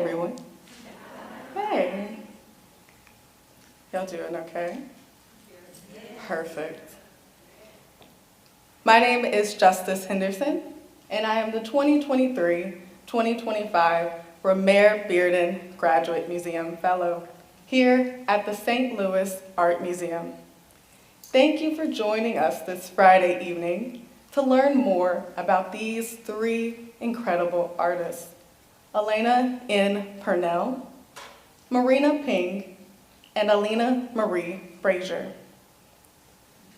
everyone. Hey. Y'all doing okay? Perfect. My name is Justice Henderson, and I am the 2023-2025 Romare Bearden Graduate Museum Fellow here at the St. Louis Art Museum. Thank you for joining us this Friday evening to learn more about these three incredible artists, Elena N. Purnell, Marina Ping, and Alina Marie Frazier.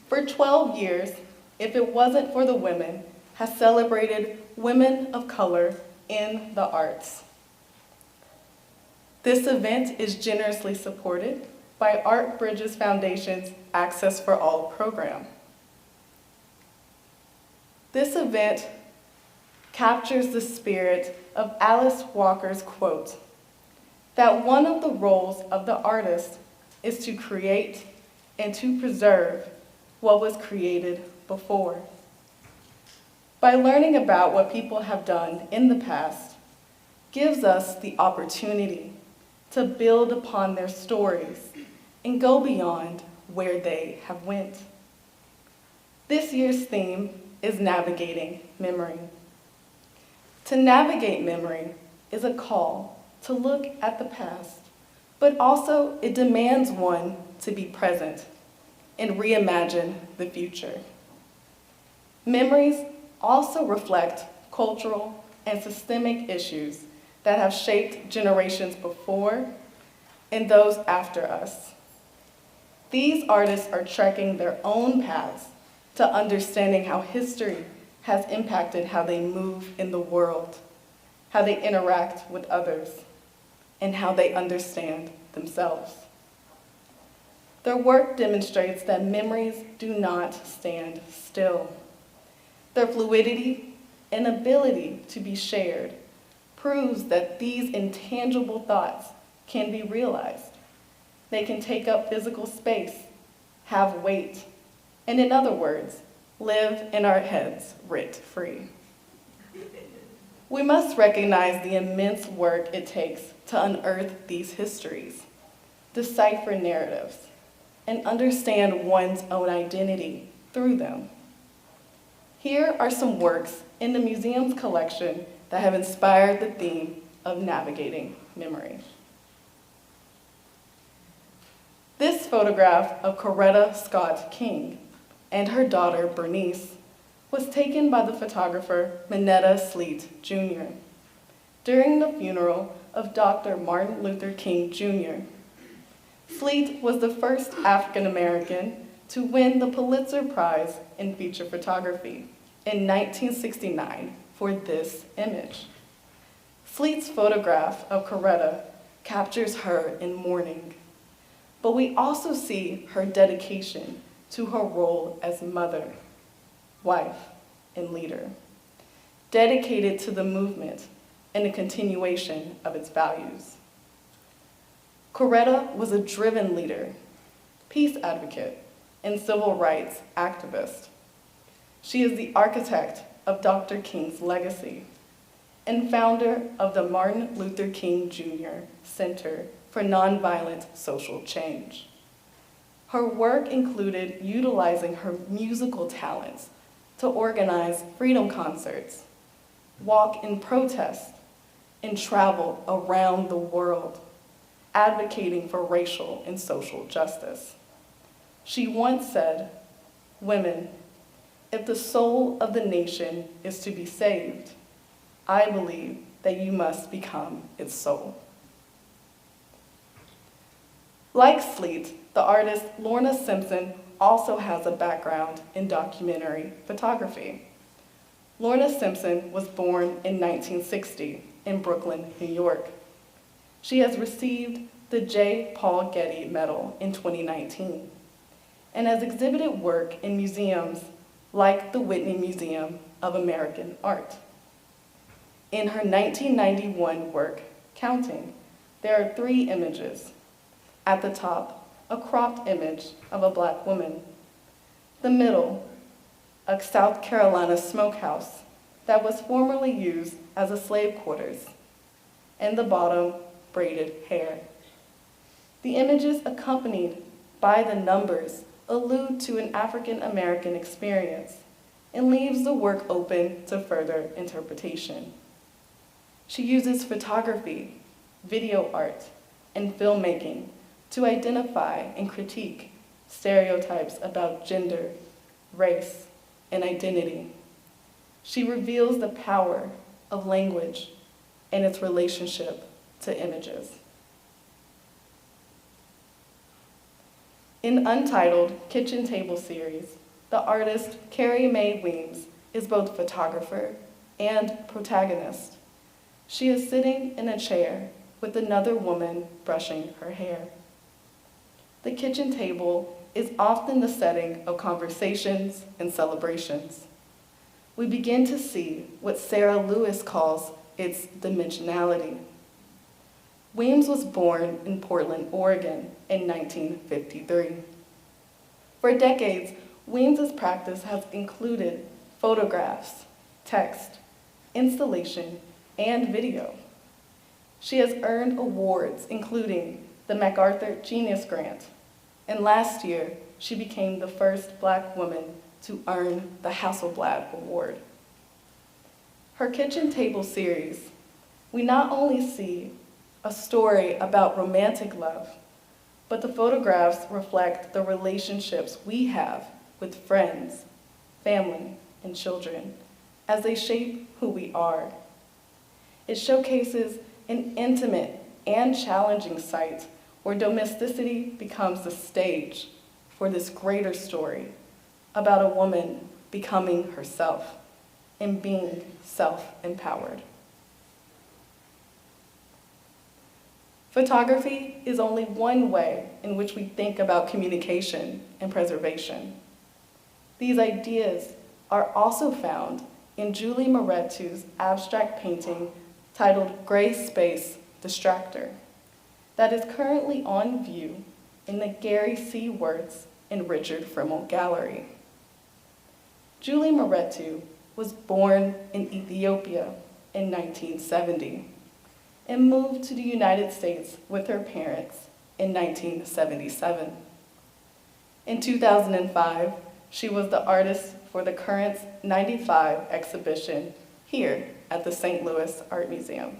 For 12 years, If It Wasn't for the Women has celebrated women of color in the arts. This event is generously supported by Art Bridges Foundation's Access for All program. This event captures the spirit of Alice Walker's quote, that one of the roles of the artist is to create and to preserve what was created before. By learning about what people have done in the past gives us the opportunity to build upon their stories and go beyond where they have went. This year's theme is Navigating Memory. To navigate memory is a call to look at the past, but also it demands one to be present and reimagine the future. Memories also reflect cultural and systemic issues that have shaped generations before and those after us. These artists are trekking their own paths to understanding how history has impacted how they move in the world, how they interact with others, and how they understand themselves. Their work demonstrates that memories do not stand still. Their fluidity and ability to be shared proves that these intangible thoughts can be realized. They can take up physical space, have weight, and in other words, live in our heads writ-free. We must recognize the immense work it takes to unearth these histories, decipher narratives, and understand one's own identity through them. Here are some works in the museum's collection that have inspired the theme of navigating memory. This photograph of Coretta Scott King and her daughter Bernice was taken by the photographer Minetta Sleet Jr. during the funeral of Dr. Martin Luther King Jr. Sleet was the first African American to win the Pulitzer Prize in feature photography in 1969 for this image. Sleet's photograph of Coretta captures her in mourning, but we also see her dedication to her role as mother, wife, and leader, dedicated to the movement and the continuation of its values. Coretta was a driven leader, peace advocate, and civil rights activist. She is the architect of Dr. King's legacy and founder of the Martin Luther King Jr. Center for Nonviolent Social Change. Her work included utilizing her musical talents to organize freedom concerts, walk in protest, and travel around the world, advocating for racial and social justice. She once said, "Women, if the soul of the nation is to be saved, I believe that you must become its soul." Like Sleet, the artist Lorna Simpson also has a background in documentary photography. Lorna Simpson was born in 1960 in Brooklyn, New York. She has received the J. Paul Getty Medal in 2019 and has exhibited work in museums like the Whitney Museum of American Art. In her 1991 work, Counting, there are 3 images. At the top, a cropped image of a Black woman. The middle, a South Carolina smokehouse that was formerly used as a slave quarters. and the bottom braided hair. The images accompanied by the numbers allude to an African American experience and leaves the work open to further interpretation. She uses photography, video art, and filmmaking to identify and critique stereotypes about gender, race, and identity. She reveals the power of language and its relationship to images. In Untitled Kitchen Table series, the artist Carrie Mae Weems is both photographer and protagonist. She is sitting in a chair with another woman brushing her hair. The kitchen table is often the setting of conversations and celebrations. We begin to see what Sarah Lewis calls its dimensionality. Weems was born in Portland, Oregon in 1953. For decades, Weems's practice has included photographs, text, installation, and video. She has earned awards including the MacArthur Genius Grant, and last year she became the first Black woman to earn the Hasselblad Award. Her kitchen table series, we not only see a story about romantic love, but the photographs reflect the relationships we have with friends, family, and children as they shape who we are. It showcases an intimate and challenging site where domesticity becomes the stage for this greater story about a woman becoming herself and being self-empowered. Photography is only one way in which we think about communication and preservation. These ideas are also found in Julie Mehretu's abstract painting titled Gray Space Distractor that is currently on view in the Gary C. Wirtz and Richard Frimmel Gallery. Julie Mehretu was born in Ethiopia in 1970 and moved to the United States with her parents in 1977. In 2005, she was the artist for the Currents 95 exhibition here at the St. Louis Art Museum.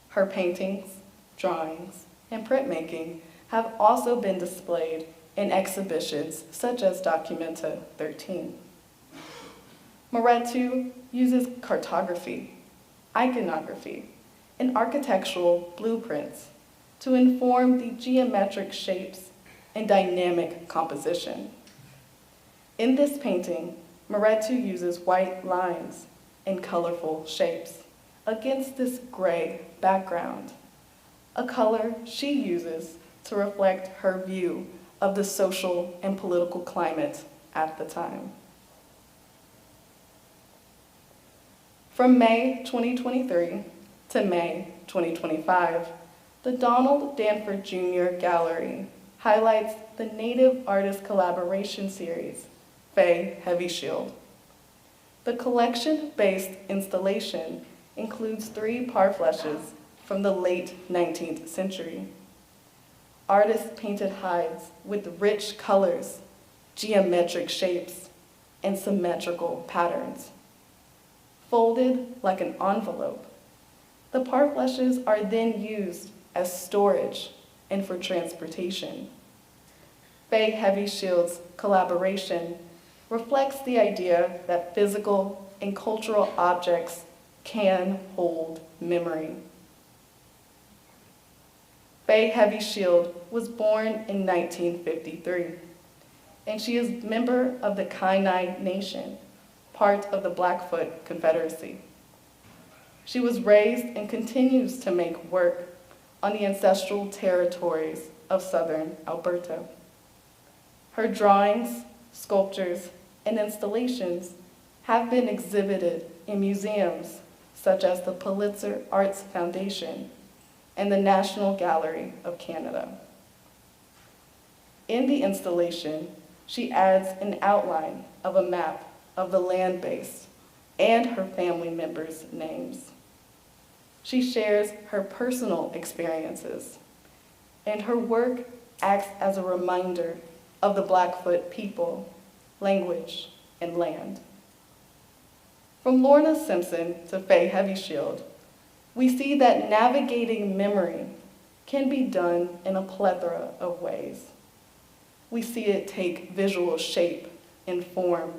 Her paintings, drawings, and printmaking have also been displayed in exhibitions such as Documenta 13. Mehretu uses cartography, iconography, and architectural blueprints to inform the geometric shapes and dynamic composition. In this painting, Mehretu uses white lines and colorful shapes against this gray background, a color she uses to reflect her view of the social and political climate at the time. From May 2023 to May 2025, the Donald Danford Jr. Gallery highlights the Native Artist Collaboration Series, Faye Heavy Shield. The collection-based installation includes 3 parfleches from the late 19th century. Artists painted hides with rich colors, geometric shapes, and symmetrical patterns. Folded like an envelope, the parfleches are then used as storage and for transportation. Faye Heavy Shield's collaboration reflects the idea that physical and cultural objects can hold memory. Faye Heavy Shield was born in 1953, and she is a member of the Kainai Nation, part of the Blackfoot Confederacy. She was raised and continues to make work on the ancestral territories of southern Alberta. Her drawings, sculptures, and installations have been exhibited in museums such as the Pulitzer Arts Foundation and the National Gallery of Canada. In the installation, she adds an outline of a map of the land base and her family members' names. She shares her personal experiences, and her work acts as a reminder of the Blackfoot people, language, and land. From Lorna Simpson to Faye Heavyshield, we see that navigating memory can be done in a plethora of ways. We see it take visual shape and form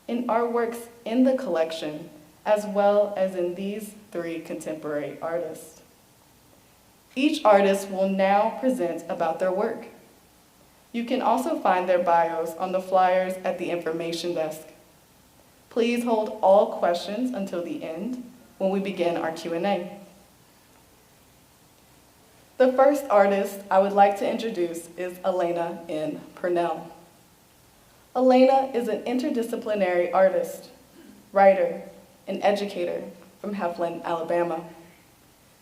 in artworks in the collection, as well as in these 3 contemporary artists. Each artist will now present about their work. You can also find their bios on the flyers at the information desk. Please hold all questions until the end when we begin our Q&A. The first artist I would like to introduce is Elena N. Purnell. Elena is an interdisciplinary artist, writer, and educator from Heflin, Alabama.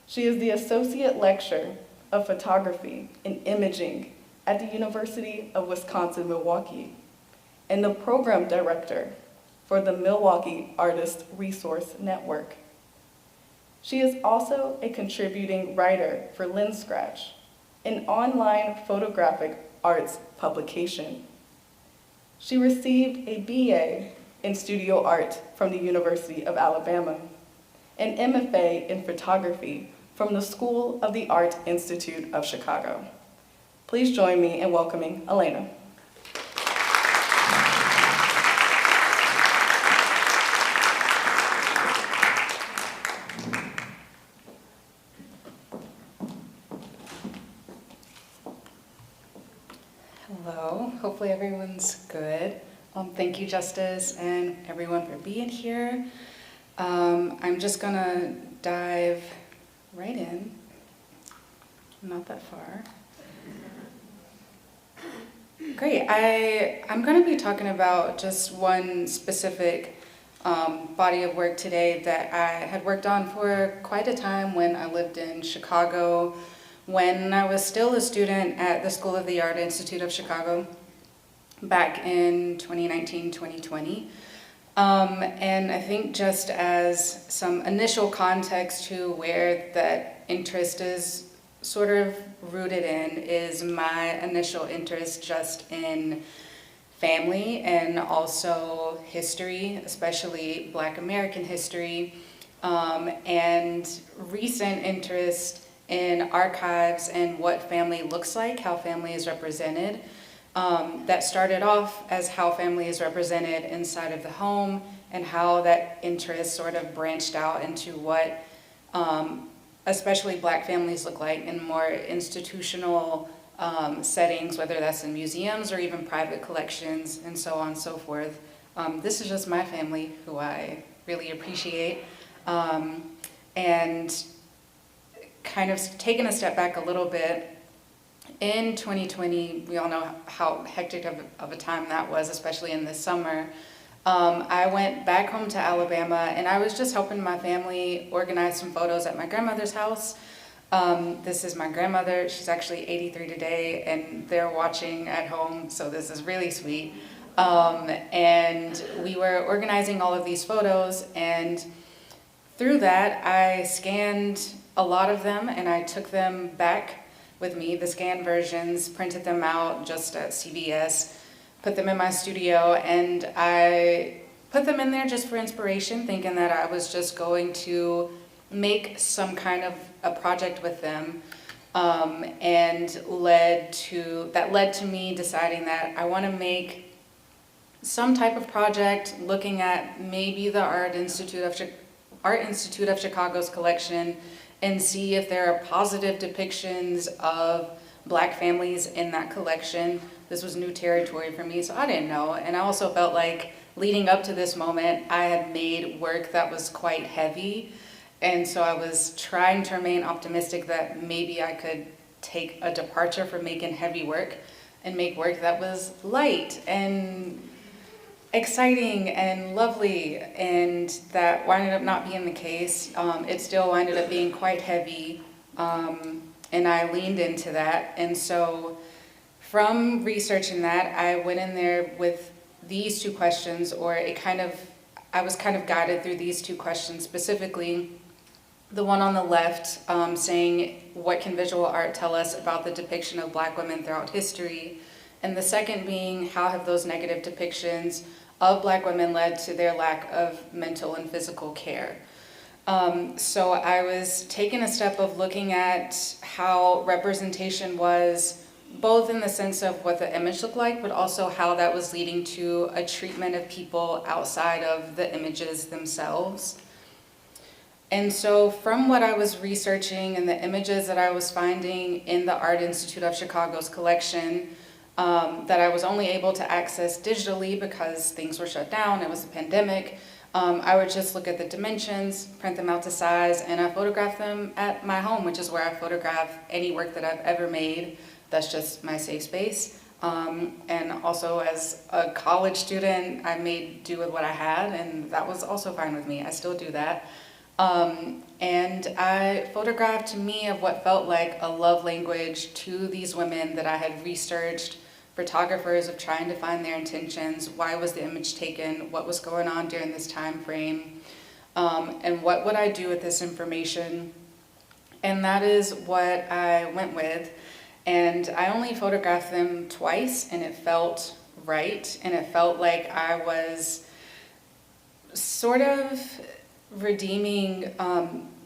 She is the Associate Lecturer of Photography and Imaging at the University of Wisconsin-Milwaukee and the Program Director for the Milwaukee Artist Resource Network. She is also a contributing writer for LensScratch, an online photographic arts publication. She received a BA in studio art from the University of Alabama, an MFA in photography from the School of the Art Institute of Chicago. Please join me in welcoming Elena. Hello, hopefully everyone's good. Thank you, Justice, and everyone for being here. I'm just gonna dive right in, not that far. Great, I'm gonna be talking about just one specific body of work today that I had worked on for quite a time when I lived in Chicago, when I was still a student at the School of the Art Institute of Chicago back in 2019, 2020. And I think just as some initial context to where that interest is sort of rooted in is my initial interest just in family and also history, especially Black American history, and recent interest in archives and what family looks like, how family is represented. That started off as how family is represented inside of the home and how that interest sort of branched out into what especially Black families look like in more institutional settings, whether that's in museums or even private collections and so on and so forth. This is just my family, who I really appreciate. And kind of taking a step back a little bit, in 2020, we all know how hectic of a time that was, especially in the summer. I went back home to Alabama and I was just helping my family organize some photos at my grandmother's house. This is my grandmother. She's actually 83 today and they're watching at home, so this is really sweet. And we were organizing all of these photos, and through that I scanned a lot of them and I took them back with me, the scanned versions, printed them out just at CVS, put them in my studio, and I put them in there just for inspiration, thinking that I was just going to make some kind of a project with them, and led to me deciding that I want to make some type of project looking at maybe the Art Institute of Chicago's collection and see if there are positive depictions of Black families in that collection. This was new territory for me, so I didn't know. And I also felt like leading up to this moment, I had made work that was quite heavy. And so I was trying to remain optimistic that maybe I could take a departure from making heavy work and make work that was light and exciting and lovely, and that winded up not being the case. It still winded up being quite heavy, and I leaned into that. And so from researching that, I went in there with these 2 questions, or I was kind of guided through these 2 questions specifically. The one on the left saying, what can visual art tell us about the depiction of Black women throughout history? And the second being, how have those negative depictions of Black women led to their lack of mental and physical care? So I was taking a step of looking at how representation was both in the sense of what the image looked like, but also how that was leading to a treatment of people outside of the images themselves. And so from what I was researching and the images that I was finding in the Art Institute of Chicago's collection, that I was only able to access digitally because things were shut down, it was a pandemic, I would just look at the dimensions, print them out to size, and I photograph them at my home, which is where I photograph any work that I've ever made. That's just my safe space. And also as a college student, I made do with what I had, and that was also fine with me. I still do that. And I photographed to me of what felt like a love language to these women that I had researched, photographers of trying to find their intentions, why was the image taken, what was going on during this time frame, and what would I do with this information. And that is what I went with. And I only photographed them twice, and it felt right, and it felt like I was sort of redeeming,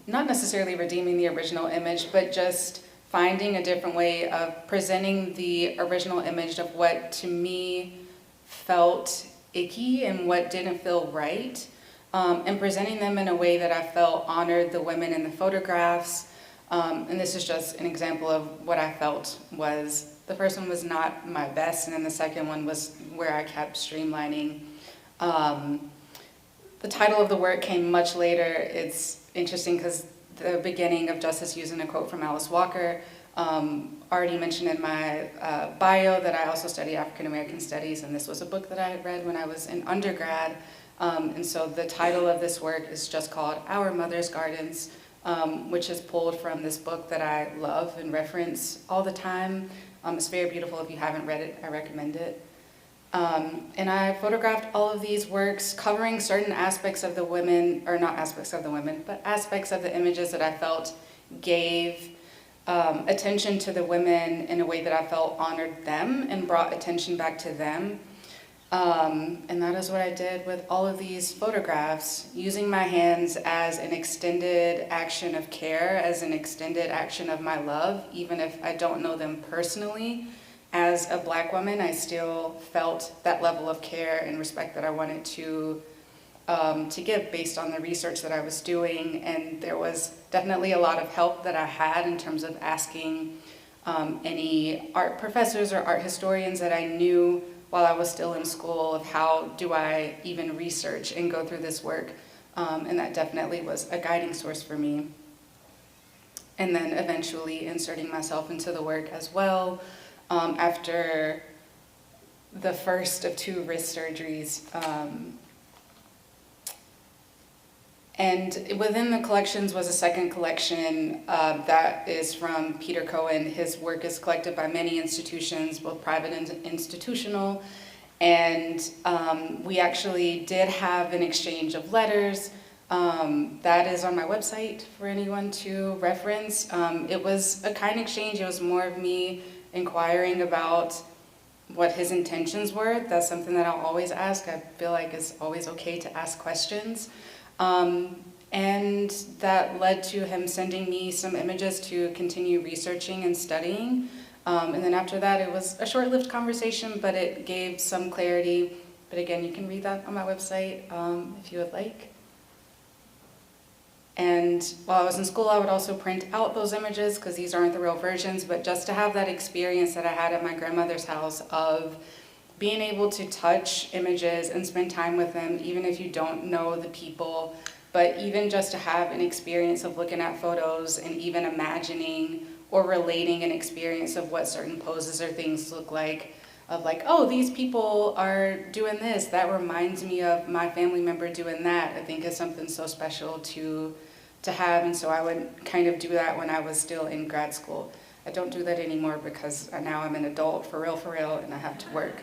not necessarily redeeming the original image, but just finding a different way of presenting the original image of what to me felt icky and what didn't feel right, and presenting them in a way that I felt honored the women in the photographs. And this is just an example of what I felt was, the first one was not my best, and then the second one was where I kept streamlining. The title of the work came much later. It's interesting because the beginning of Justice using a quote from Alice Walker, already mentioned in my bio that I also study African American Studies, and this was a book that I had read when I was in undergrad. And so the title of this work is just called Our Mother's Gardens, which is pulled from this book that I love and reference all the time. It's very beautiful. If you haven't read it, I recommend it. And I photographed all of these works covering certain aspects of the women, or not aspects of the women, but aspects of the images that I felt gave attention to the women in a way that I felt honored them and brought attention back to them. And that is what I did with all of these photographs, using my hands as an extended action of care, as an extended action of my love, even if I don't know them personally. As a Black woman, I still felt that level of care and respect that I wanted to give based on the research that I was doing. And there was definitely a lot of help that I had in terms of asking any art professors or art historians that I knew while I was still in school of how do I even research and go through this work. And that definitely was a guiding source for me. And then eventually inserting myself into the work as well. After the first of 2 wrist surgeries. And within the collections was a second collection that is from Peter Cohen. His work is collected by many institutions, both private and institutional. And we actually did have an exchange of letters. That is on my website for anyone to reference. It was a kind exchange. It was more of me inquiring about what his intentions were. That's something that I'll always ask. I feel like it's always okay to ask questions. And that led to him sending me some images to continue researching and studying. And then after that, it was a short-lived conversation, but it gave some clarity. But again, you can read that on my website if you would like. And while I was in school, I would also print out those images because these aren't the real versions, but just to have that experience that I had at my grandmother's house of being able to touch images and spend time with them, even if you don't know the people, but even just to have an experience of looking at photos and even imagining or relating an experience of what certain poses or things look like, of like, oh, these people are doing this. That reminds me of my family member doing that. I think is something so special to have, and so I would kind of do that when I was still in grad school. I don't do that anymore because now I'm an adult, for real, and I have to work.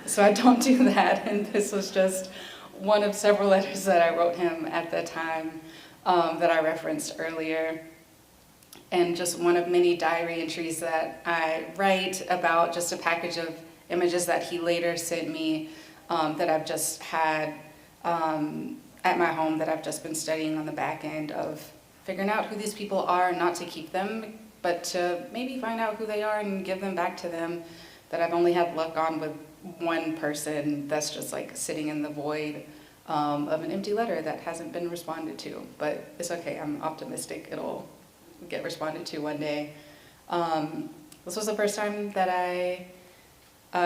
So I don't do that, and this was just one of several letters that I wrote him at the time that I referenced earlier, and just one of many diary entries that I write about just a package of images that he later sent me that I've just had at my home that I've just been studying on the back end of figuring out who these people are, not to keep them, but to maybe find out who they are and give them back to them, that I've only had luck on with one person that's just like sitting in the void of an empty letter that hasn't been responded to. But it's okay, I'm optimistic it'll get responded to one day. This was the first time that I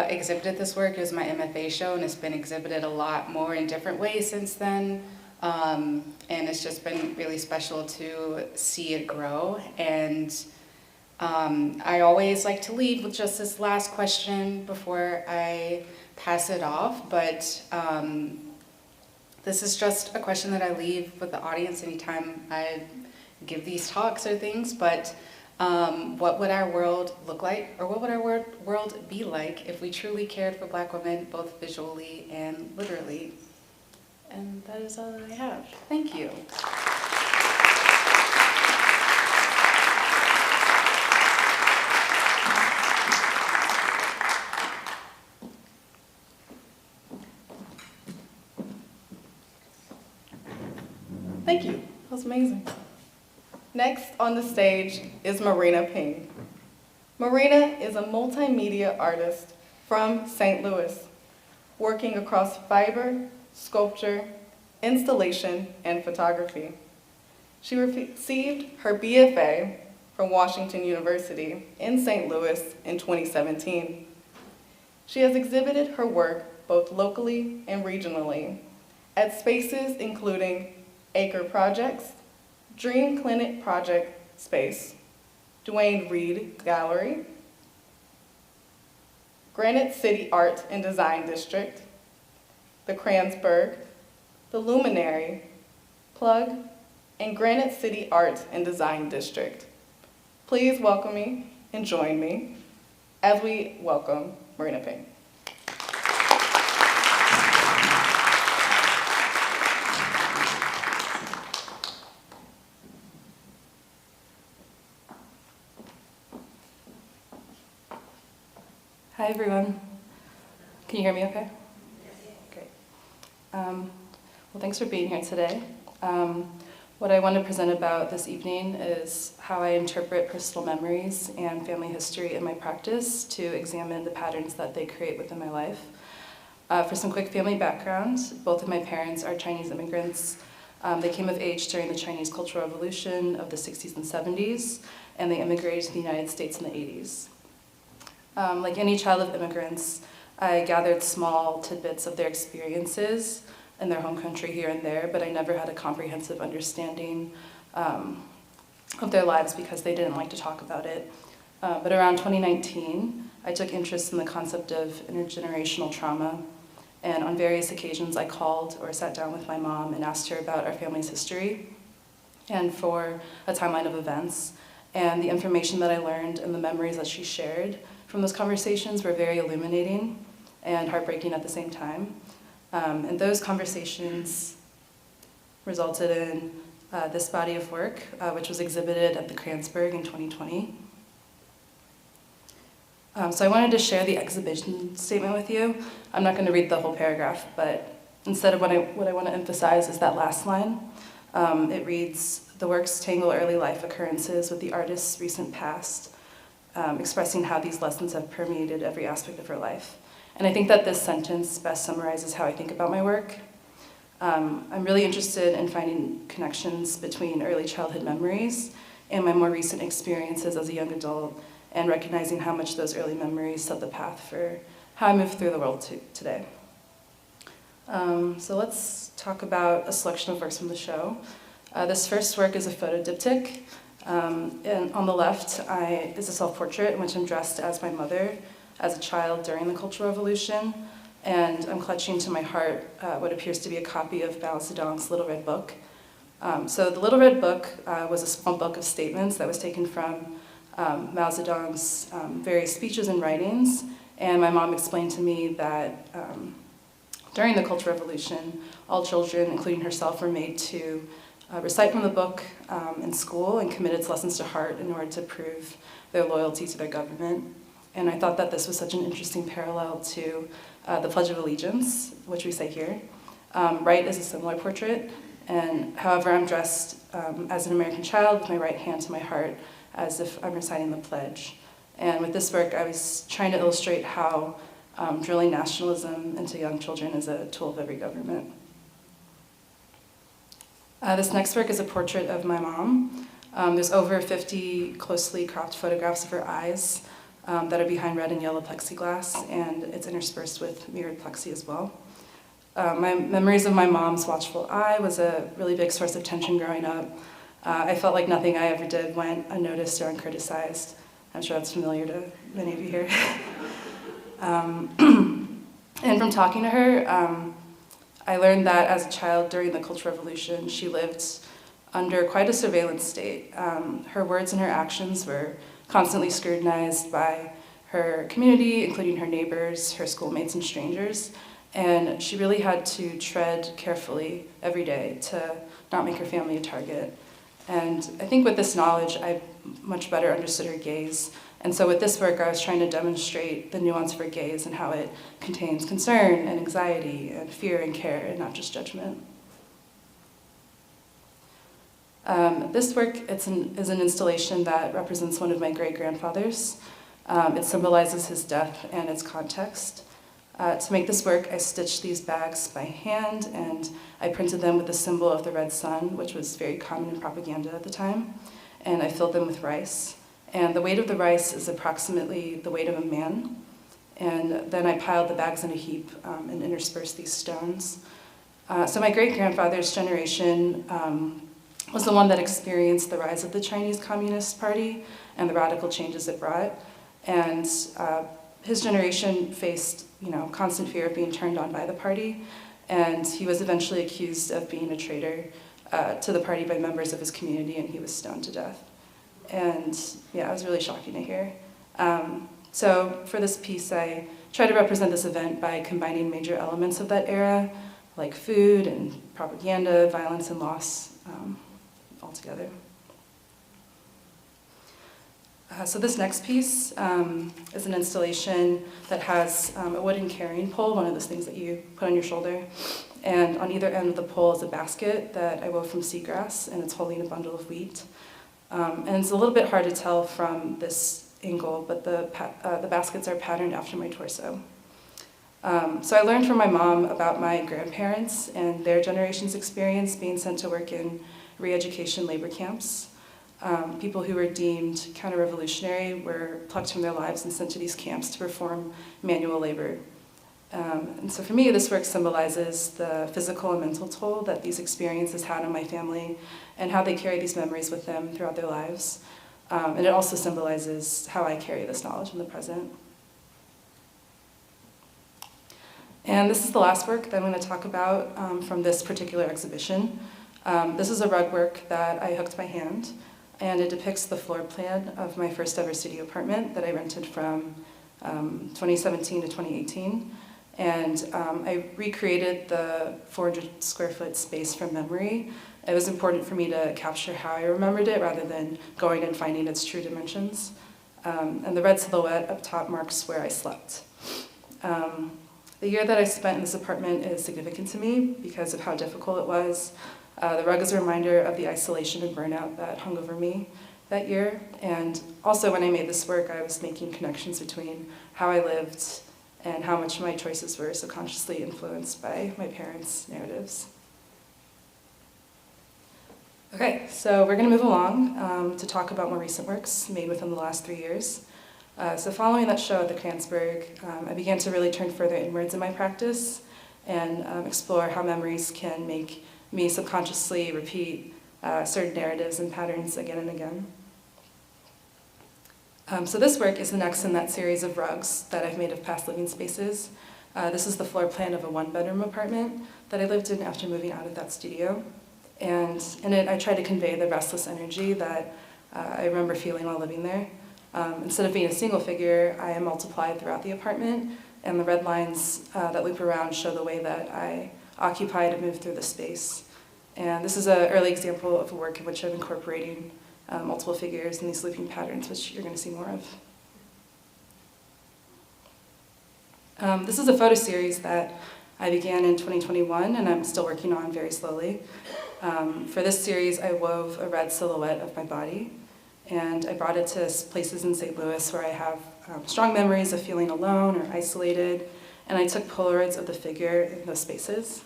exhibited this work. It was my MFA show, and it's been exhibited a lot more in different ways since then. And it's just been really special to see it grow. And I always like to leave with just this last question before I pass it off, but this is just a question that I leave with the audience anytime I give these talks or things, but what would our world look like, or what would our world be like if we truly cared for Black women, both visually and literally? And that is all I have. Thank you. Thank you. That was amazing. Next on the stage is Marina Ping. Marina is a multimedia artist from St. Louis, working across fiber, sculpture, installation, and photography. She received her BFA from Washington University in St. Louis in 2017. She has exhibited her work both locally and regionally at spaces including Acre Projects, Dream Clinic Project Space, Duane Reade Gallery, Granite City Art and Design District, the Kranzberg, the Luminary, Plug, and Granite City Art and Design District. Please welcome me and join me as we welcome Marina Ping. Hi, everyone. Can you hear me okay? Great. Well, thanks for being here today. What I want to present about this evening is how I interpret personal memories and family history in my practice to examine the patterns that they create within my life. For some quick family background, both of my parents are Chinese immigrants. They came of age during the Chinese Cultural Revolution of the 60s and 70s, and they immigrated to the United States in the 80s. Like any child of immigrants, I gathered small tidbits of their experiences in their home country here and there, but I never had a comprehensive understanding of their lives because they didn't like to talk about it. But around 2019, I took interest in the concept of intergenerational trauma, and on various occasions I called or sat down with my mom and asked her about our family's history and for a timeline of events. And the information that I learned and the memories that she shared from those conversations were very illuminating and heartbreaking at the same time. And those conversations resulted in this body of work, which was exhibited at the Kranzberg in 2020. So I wanted to share the exhibition statement with you. I'm not going to read the whole paragraph, but instead of what I want to emphasize is that last line. It reads, "The works tangle early life occurrences with the artist's recent past, expressing how these lessons have permeated every aspect of her life." And I think that this sentence best summarizes how I think about my work. I'm really interested in finding connections between early childhood memories and my more recent experiences as a young adult, and recognizing how much those early memories set the path for how I move through the world today. So let's talk about a selection of works from the show. This first work is a photo diptych. And on the left is a self-portrait in which I'm dressed as my mother as a child during the Cultural Revolution, and I'm clutching to my heart what appears to be a copy of Mao Zedong's Little Red Book. So the Little Red Book was a small book of statements that was taken from Mao Zedong's various speeches and writings, and my mom explained to me that during the Cultural Revolution, all children, including herself, were made to recite from the book in school and commit its lessons to heart in order to prove their loyalty to their government. And I thought that this was such an interesting parallel to the Pledge of Allegiance, which we say here. Right is a similar portrait, and however I'm dressed as an American child with my right hand to my heart as if I'm reciting the pledge. And with this work, I was trying to illustrate how drilling nationalism into young children is a tool of every government. This next work is a portrait of my mom. There's over 50 closely cropped photographs of her eyes that are behind red and yellow plexiglass, and it's interspersed with mirrored plexi as well. My memories of my mom's watchful eye was a really big source of tension growing up. I felt like nothing I ever did went unnoticed or uncriticized. I'm sure that's familiar to many of you here. And from talking to her, I learned that as a child during the Cultural Revolution, she lived under quite a surveillance state. Her words and her actions were constantly scrutinized by her community, including her neighbors, her schoolmates, and strangers. And she really had to tread carefully every day to not make her family a target. And I think with this knowledge, I much better understood her gaze. And so with this work, I was trying to demonstrate the nuance of her gaze and how it contains concern and anxiety and fear and care and not just judgment. This work is an installation that represents one of my great-grandfathers. It symbolizes his death and its context. To make this work, I stitched these bags by hand, and I printed them with the symbol of the red sun, which was very common in propaganda at the time, and I filled them with rice. And the weight of the rice is approximately the weight of a man. And then I piled the bags in a heap and interspersed these stones. So my great-grandfather's generation was the one that experienced the rise of the Chinese Communist Party and the radical changes it brought. And his generation faced, constant fear of being turned on by the party, and he was eventually accused of being a traitor to the party by members of his community, and he was stoned to death. And yeah, it was really shocking to hear. So for this piece, I try to represent this event by combining major elements of that era, like food and propaganda, violence and loss, all together. So this next piece is an installation that has a wooden carrying pole, one of those things that you put on your shoulder. And on either end of the pole is a basket that I wove from seagrass, and it's holding a bundle of wheat. And it's a little bit hard to tell from this angle, but the baskets are patterned after my torso. So I learned from my mom about my grandparents and their generation's experience being sent to work in re-education labor camps. People who were deemed counter-revolutionary were plucked from their lives and sent to these camps to perform manual labor. And so for me, this work symbolizes the physical and mental toll that these experiences had on my family and how they carry these memories with them throughout their lives. And it also symbolizes how I carry this knowledge in the present. And this is the last work that I'm going to talk about from this particular exhibition. This is a rug work that I hooked by hand, and it depicts the floor plan of my first ever studio apartment that I rented from 2017 to 2018. And I recreated the 400 square foot space from memory. It was important for me to capture how I remembered it rather than going and finding its true dimensions. And the red silhouette up top marks where I slept. The year that I spent in this apartment is significant to me because of how difficult it was. The rug is a reminder of the isolation and burnout that hung over me that year. And also when I made this work, I was making connections between how I lived and how much my choices were subconsciously influenced by my parents' narratives. Okay, so we're going to move along to talk about more recent works made within the last 3 years. So following that show at the Kranzberg, I began to really turn further inwards in my practice and explore how memories can make me subconsciously repeat certain narratives and patterns again and again. So this work is the next in that series of rugs that I've made of past living spaces. This is the floor plan of a one-bedroom apartment that I lived in after moving out of that studio. And in it, I try to convey the restless energy that I remember feeling while living there. Instead of being a single figure, I am multiplied throughout the apartment, and the red lines that loop around show the way that I occupy to move through the space. And this is an early example of a work in which I'm incorporating multiple figures and these looping patterns, which you're going to see more of. This is a photo series that I began in 2021 and I'm still working on very slowly. For this series, I wove a red silhouette of my body, and I brought it to places in St. Louis where I have strong memories of feeling alone or isolated, and I took Polaroids of the figure in those spaces.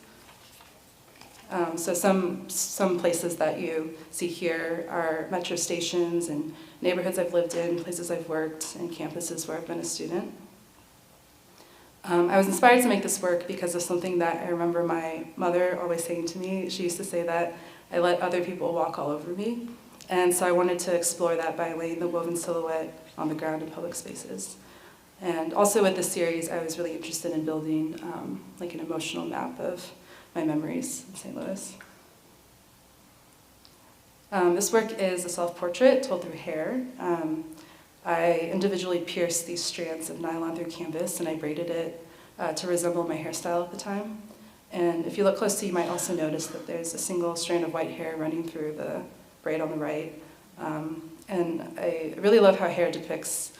So some places that you see here are metro stations and neighborhoods I've lived in, places I've worked, and campuses where I've been a student. I was inspired to make this work because of something that I remember my mother always saying to me. She used to say that I let other people walk all over me. And so I wanted to explore that by laying the woven silhouette on the ground in public spaces. And also with this series, I was really interested in building like an emotional map of my memories in St. Louis. This work is a self-portrait told through hair. I individually pierced these strands of nylon through canvas and I braided it to resemble my hairstyle at the time. And if you look closely, you might also notice that there's a single strand of white hair running through the braid on the right. And I really love how hair depicts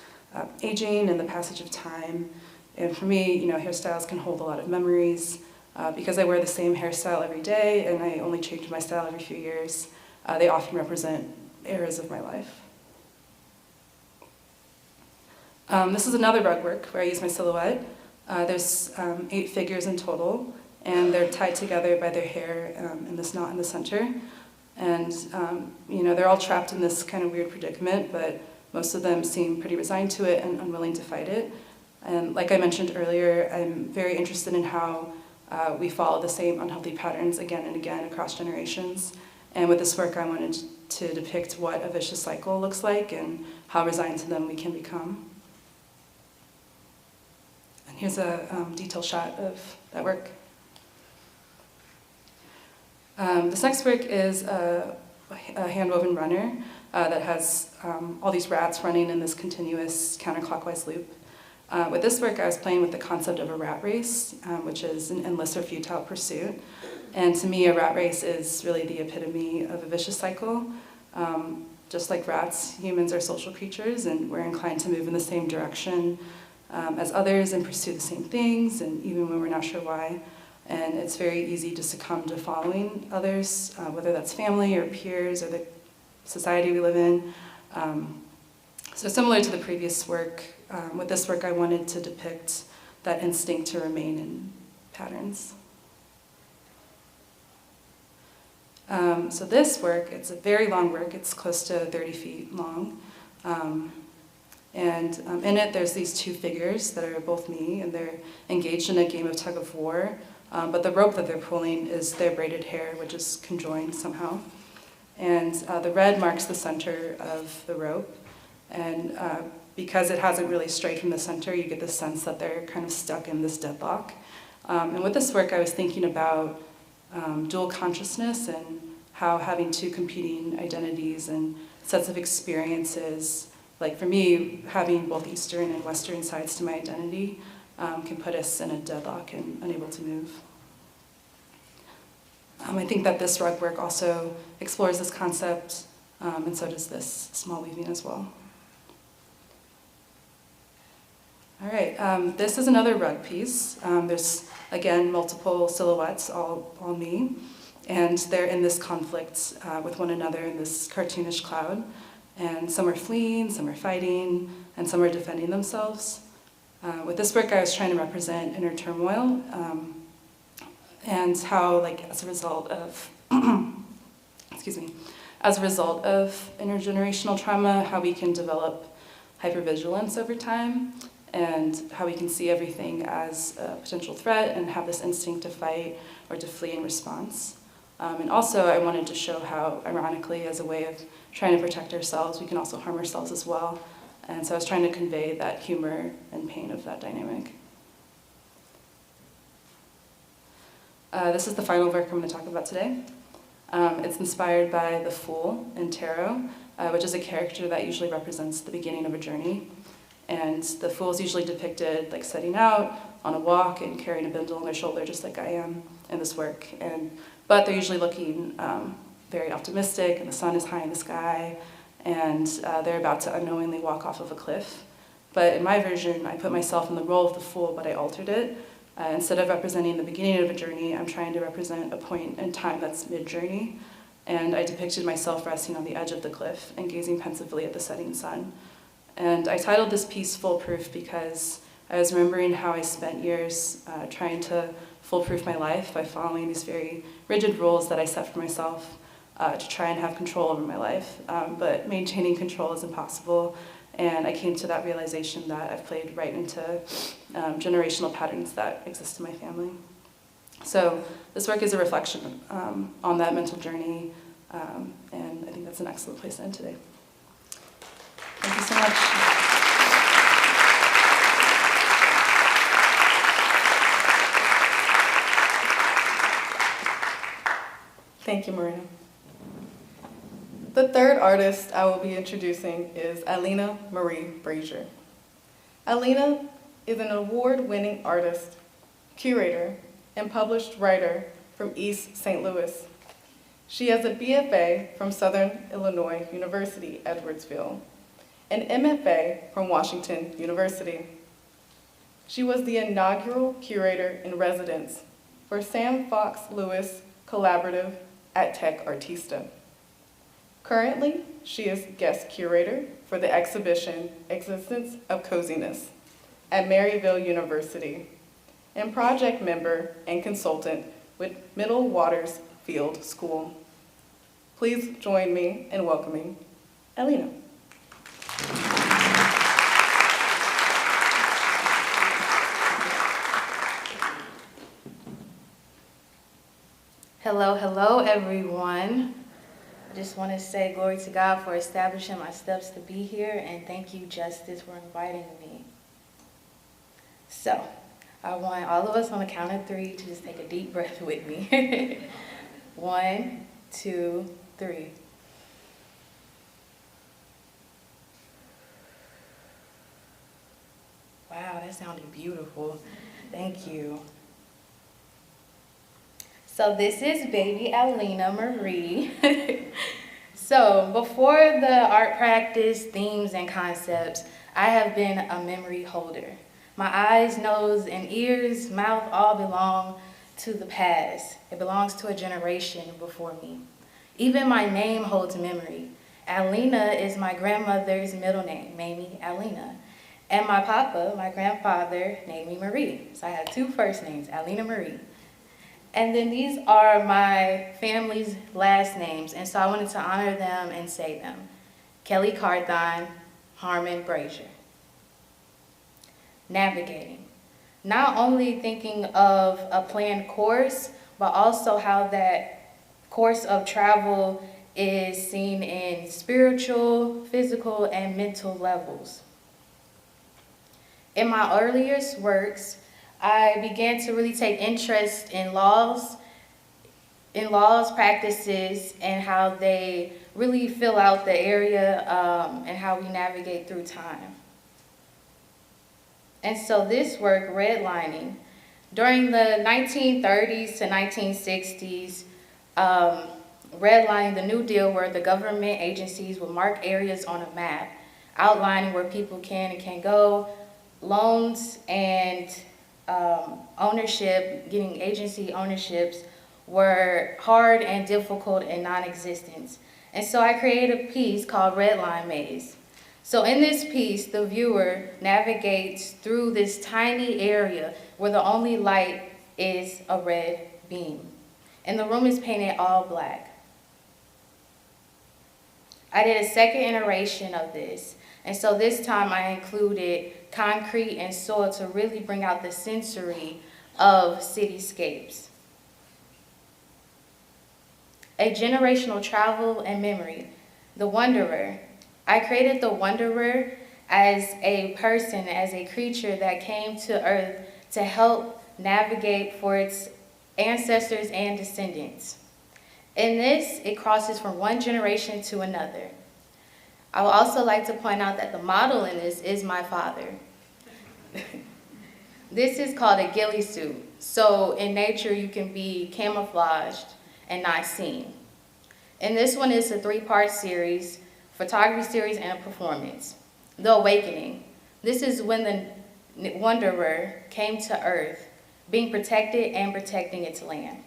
aging and the passage of time. And for me, you know, hairstyles can hold a lot of memories. Because I wear the same hairstyle every day and I only change my style every few years, they often represent eras of my life. This is another rug work where I use my silhouette. There's 8 figures in total, and they're tied together by their hair in this knot in the center. And you know, they're all trapped in this kind of weird predicament, but most of them seem pretty resigned to it and unwilling to fight it. And like I mentioned earlier, I'm very interested in how we follow the same unhealthy patterns again and again across generations. And with this work, I wanted to depict what a vicious cycle looks like and how resigned to them we can become. And here's a detailed shot of that work. This next work is a hand-woven runner that has all these rats running in this continuous counterclockwise loop. With this work, I was playing with the concept of a rat race, which is an endless or futile pursuit. And to me, a rat race is really the epitome of a vicious cycle. Just like rats, humans are social creatures, and we're inclined to move in the same direction as others and pursue the same things, and even when we're not sure why. And it's very easy to succumb to following others, whether that's family or peers or the society we live in. So similar to the previous work, with this work I wanted to depict that instinct to remain in patterns. So this work, it's a very long work, it's close to 30 feet long. And in it there's these 2 figures that are both me, and they're engaged in a game of tug of war. But the rope that they're pulling is their braided hair, which is conjoined somehow. And the red marks the center of the rope. And because it hasn't really strayed from the center, you get the sense that they're kind of stuck in this deadlock. And with this work, I was thinking about dual consciousness and how having 2 competing identities and sets of experiences, like for me, having both Eastern and Western sides to my identity, can put us in a deadlock and unable to move. I think that this rug work also explores this concept, and so does this small weaving as well. All right, this is another rug piece. There's, again, multiple silhouettes, all me, and they're in this conflict with one another in this cartoonish cloud. And some are fleeing, some are fighting, and some are defending themselves. With this work, I was trying to represent inner turmoil and how, like, as a result of, as a result of intergenerational trauma, how we can develop hypervigilance over time, and how we can see everything as a potential threat and have this instinct to fight or to flee in response. And also, I wanted to show how, ironically, as a way of trying to protect ourselves, we can also harm ourselves as well. And so I was trying to convey that humor and pain of that dynamic. This is the final work I'm going to talk about today. It's inspired by the Fool in tarot, which is a character that usually represents the beginning of a journey. And the Fool is usually depicted like setting out on a walk and carrying a bindle on their shoulder, just like I am in this work. But they're usually looking very optimistic, and the sun is high in the sky, and they're about to unknowingly walk off of a cliff. But in my version, I put myself in the role of the fool, but I altered it. Instead of representing the beginning of a journey, I'm trying to represent a point in time that's mid-journey. And I depicted myself resting on the edge of the cliff and gazing pensively at the setting sun. And I titled this piece Foolproof because I was remembering how I spent years trying to foolproof my life by following these very rigid rules that I set for myself to try and have control over my life. But maintaining control is impossible. And I came to that realization that I've played right into generational patterns that exist in my family. So this work is a reflection on that mental journey, and I think that's an excellent place to end today. Thank you so much. Thank you, Marina. The third artist I will be introducing is Alina Marie Brazier. Alina is an award-winning artist, curator, and published writer from East St. Louis. She has a BFA from Southern Illinois University, Edwardsville, an MFA from Washington University. She was the inaugural curator in residence for Sam Fox Lewis Collaborative at Tech Artista. Currently, she is guest curator for the exhibition Existence of Coziness at Maryville University and project member and consultant with Middle Waters Field School. Please join me in welcoming Alina. Hello, everyone. I just want to say glory to God for establishing my steps to be here, and thank you, Justice, for inviting me. So, I want all of us on the count of 3 to just take a deep breath with me. 1, 2, 3. Wow, that sounded beautiful. Thank you. So this is baby Alina Marie. So before the art practice, themes, and concepts, I have been a memory holder. My eyes, nose, and ears, mouth all belong to the past. It belongs to a generation before me. Even my name holds memory. Alina is my grandmother's middle name, Mamie Alina. And my papa, my grandfather, named me Marie. So I have 2 first names, Alina Marie. And then these are my family's last names, and so I wanted to honor them and say them. Kelly Carthon, Harmon Brazier. Navigating. Not only thinking of a planned course, but also how that course of travel is seen in spiritual, physical, and mental levels. In my earliest works, I began to really take interest in laws, practices, and how they really fill out the area and how we navigate through time. And so this work, redlining, during the 1930s to 1960s, redlining, the New Deal, where the government agencies would mark areas on a map, outlining where people can and can't go, loans and ownership, getting agency ownerships were hard and difficult and non-existent. And so I created a piece called Redline Maze. So in this piece, the viewer navigates through this tiny area where the only light is a red beam. And the room is painted all black. I did a second iteration of this. And so this time I included concrete and soil to really bring out the sensory of cityscapes. A generational travel and memory, the wanderer. I created the wanderer as a person, as a creature that came to Earth to help navigate for its ancestors and descendants. In this, it crosses from one generation to another. I would also like to point out that the model in this is my father. This is called a ghillie suit. So in nature, you can be camouflaged and not seen. And this one is a 3-part series, photography series and a performance. The Awakening. This is when the Wanderer came to Earth, being protected and protecting its land.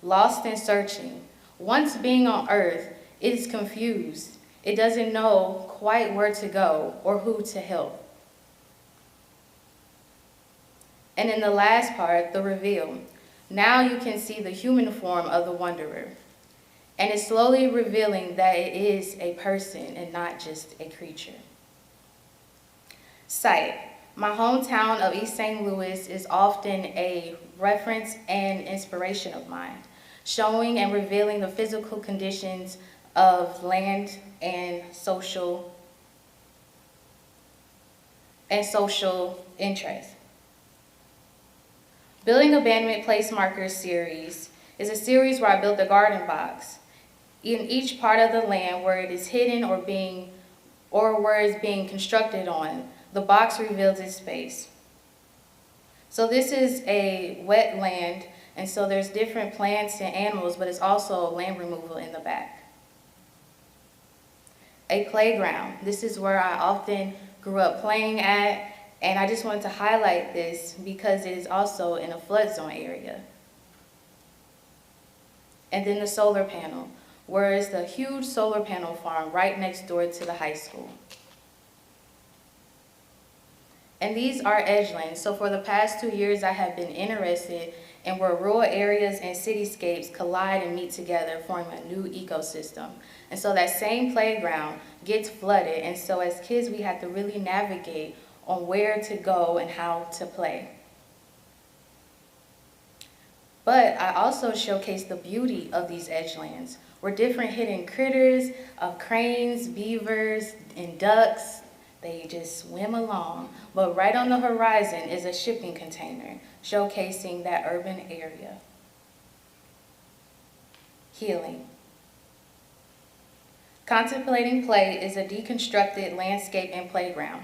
Lost and Searching. Once being on Earth, it is confused. It doesn't know quite where to go or who to help. And in the last part, The Reveal. Now you can see the human form of the Wanderer. And it's slowly revealing that it is a person and not just a creature. Sight. My hometown of East St. Louis is often a reference and inspiration of mine, showing and revealing the physical conditions of land and social interests. Building Abandonment Place Markers series is a series where I built a garden box. In each part of the land where it is hidden or where it's being constructed on, the box reveals its space. So this is a wetland, and so there's different plants and animals, but it's also land removal in the back. A playground. This is where I often grew up playing at, and I just wanted to highlight this because it is also in a flood zone area. And then the solar panel, where is the huge solar panel farm right next door to the high school. And these are edgelands. So for the past 2 years, I have been interested in where rural areas and cityscapes collide and meet together, forming a new ecosystem. And so that same playground gets flooded. And so as kids, we have to really navigate on where to go and how to play. But I also showcase the beauty of these edgelands, where different hidden critters of cranes, beavers, and ducks, they just swim along. But right on the horizon is a shipping container, showcasing that urban area. Healing. Contemplating Play is a deconstructed landscape and playground.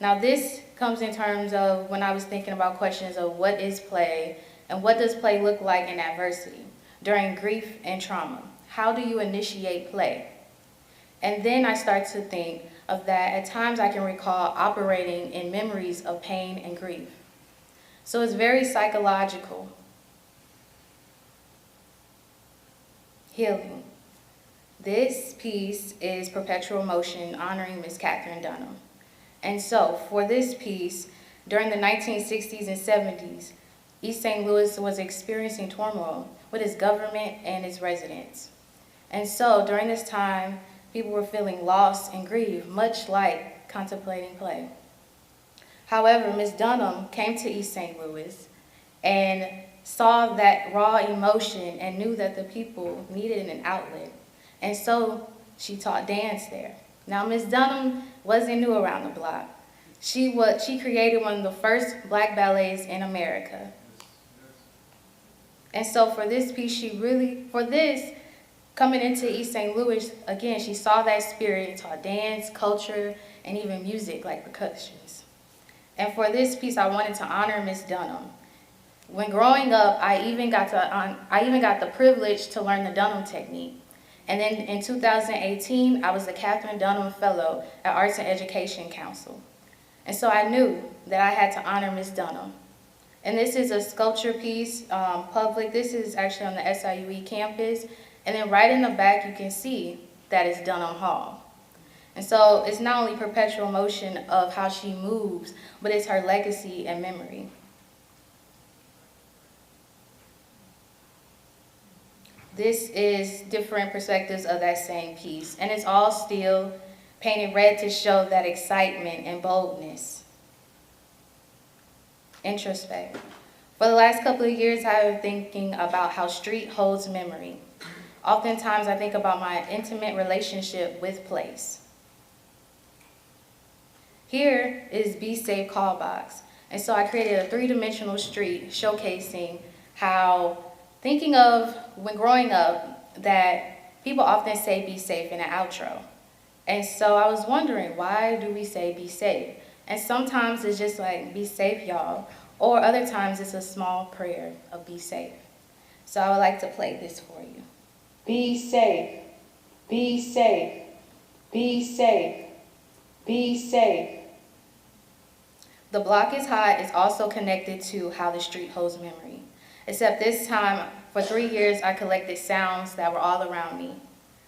Now this comes in terms of when I was thinking about questions of what is play and what does play look like in adversity, during grief and trauma. How do you initiate play? And then I start to think of that at times I can recall operating in memories of pain and grief. So it's very psychological. Healing. This piece is Perpetual Motion honoring Miss Katherine Dunham. And so for this piece, during the 1960s and 70s, East St. Louis was experiencing turmoil with its government and its residents. And so during this time, people were feeling lost and grief, much like Contemplating Play. However, Ms. Dunham came to East St. Louis and saw that raw emotion and knew that the people needed an outlet. And so she taught dance there. Now, Ms. Dunham wasn't new around the block. She created one of the first black ballets in America. And so for this piece, coming into East St. Louis, again, she saw that spirit and taught dance, culture, and even music like percussions. And for this piece, I wanted to honor Ms. Dunham. When growing up, I even got the privilege to learn the Dunham technique. And then in 2018, I was the Katherine Dunham Fellow at Arts and Education Council. And so I knew that I had to honor Ms. Dunham. And this is a sculpture piece, public. This is actually on the SIUE campus. And then right in the back, you can see that it's Dunham Hall. And so it's not only perpetual motion of how she moves, but it's her legacy and memory. This is different perspectives of that same piece. And it's all still painted red to show that excitement and boldness. Introspect. For the last couple of years, I've been thinking about how street holds memory. Oftentimes, I think about my intimate relationship with place. Here is Be Safe Call Box. And so I created a 3-dimensional street showcasing how, thinking of when growing up, that people often say be safe in an outro. And so I was wondering, why do we say be safe? And sometimes it's just like, be safe, y'all. Or other times it's a small prayer of be safe. So I would like to play this for you. Be safe, be safe, be safe, be safe. The block is hot is also connected to how the street holds memory. Except this time, for 3 years, I collected sounds that were all around me.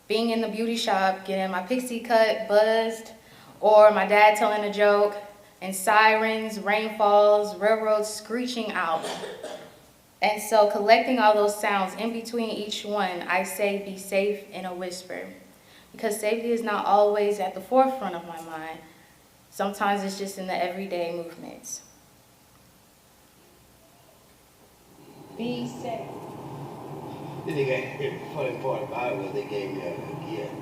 Being in the beauty shop, getting my pixie cut buzzed, or my dad telling a joke, and sirens, rainfalls, railroads screeching out. And so collecting all those sounds in between each one, I say be safe in a whisper. Because safety is not always at the forefront of my mind. Sometimes it's just in the everyday movements. Be safe. The funny part about it was they gave me a gift,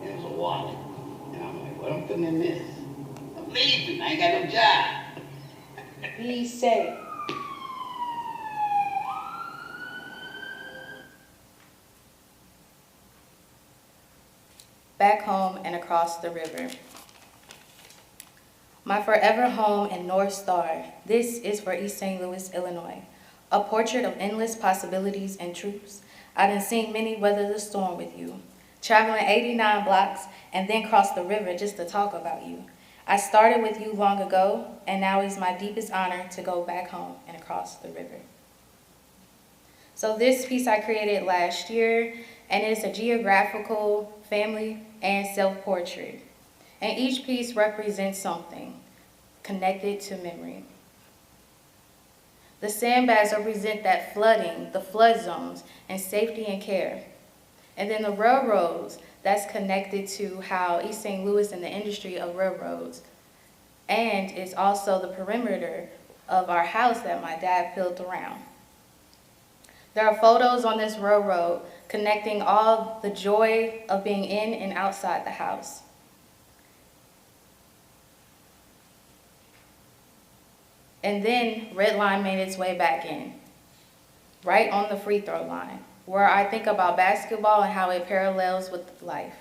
and it was a wallet. And I'm like, what am I putting in this? I'm leaving, I ain't got no job. Be safe. Back home and across the river. My forever home and North Star, this is for East St. Louis, Illinois. A portrait of endless possibilities and truths. I done seen many weather the storm with you. Traveling 89 blocks and then cross the river just to talk about you. I started with you long ago, and now it's my deepest honor to go back home and across the river. So this piece I created last year, and it's a geographical, family, and self-portrait. And each piece represents something connected to memory. The sandbags represent that flooding, the flood zones, and safety and care. And then the railroads, that's connected to how East St. Louis and the industry of railroads. And it's also the perimeter of our house that my dad built around. There are photos on this railroad connecting all the joy of being in and outside the house. And then Red Line made its way back in, right on the free throw line, where I think about basketball and how it parallels with life.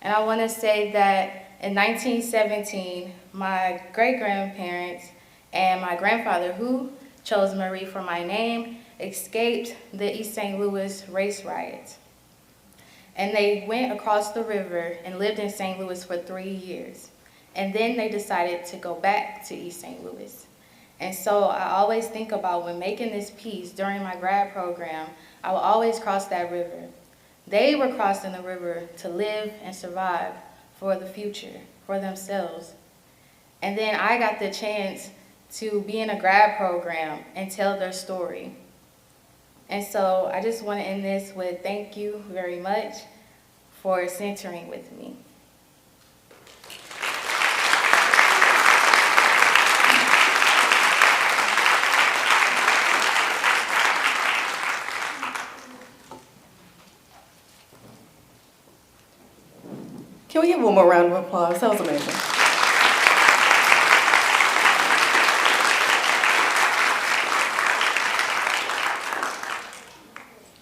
And I want to say that in 1917, my great-grandparents and my grandfather, who chose Marie for my name, escaped the East St. Louis race riots. And they went across the river and lived in St. Louis for 3 years. And then they decided to go back to East St. Louis. And so I always think about when making this piece during my grad program, I will always cross that river. They were crossing the river to live and survive for the future, for themselves. And then I got the chance to be in a grad program and tell their story. And so I just want to end this with thank you very much for centering with me. Can we give one more round of applause? That was amazing.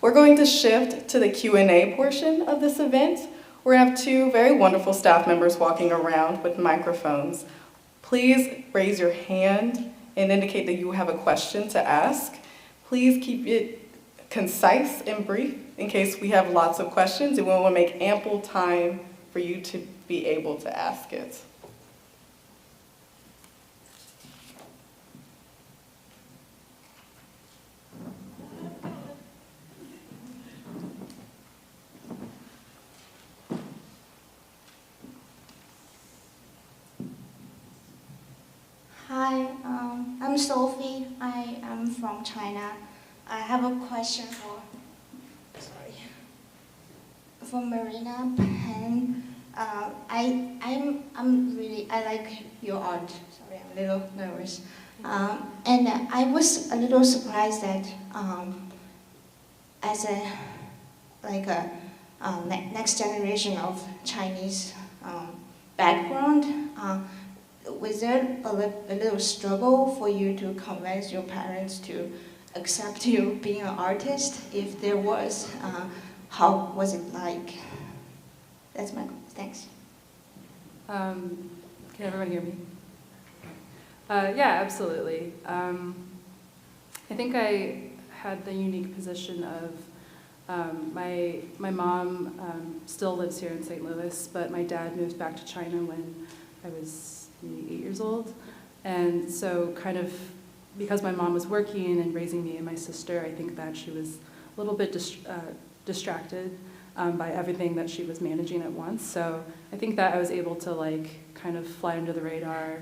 We're going to shift to the Q&A portion of this event. We're going to have two very wonderful staff members walking around with microphones. Please raise your hand and indicate that you have a question to ask. Please keep it concise and brief in case we have lots of questions, and we want to make ample time for you to be able to ask it. Hi, I'm Sophie. I am from China. I have a question for Marina Pan. I like your art. Sorry, I'm a little nervous. And I was a little surprised that as a next generation of Chinese background, was there a little struggle for you to convince your parents to accept you being an artist? If there was, how was it like? That's my question. Thanks. Can everyone hear me? Yeah, absolutely. I think I had the unique position of my mom still lives here in St. Louis, but my dad moved back to China when I was maybe 8 years old. And so kind of because my mom was working and raising me and my sister, I think that she was a little bit distracted by everything that she was managing at once. So I think that I was able to like kind of fly under the radar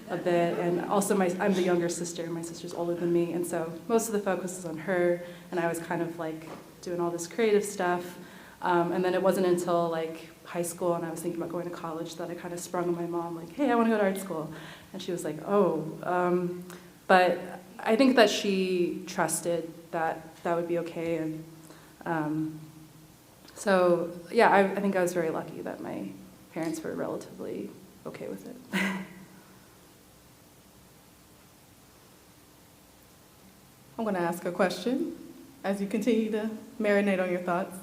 a bit. And also I'm the younger sister, my sister's older than me, and so most of the focus is on her, and I was kind of like doing all this creative stuff. And then it wasn't until like high school and I was thinking about going to college that I kind of sprung on my mom like, hey, I want to go to art school. And she was like, oh. But I think that she trusted that that would be okay. And so, yeah, I think I was very lucky that my parents were relatively okay with it. I'm going to ask a question as you continue to marinate on your thoughts.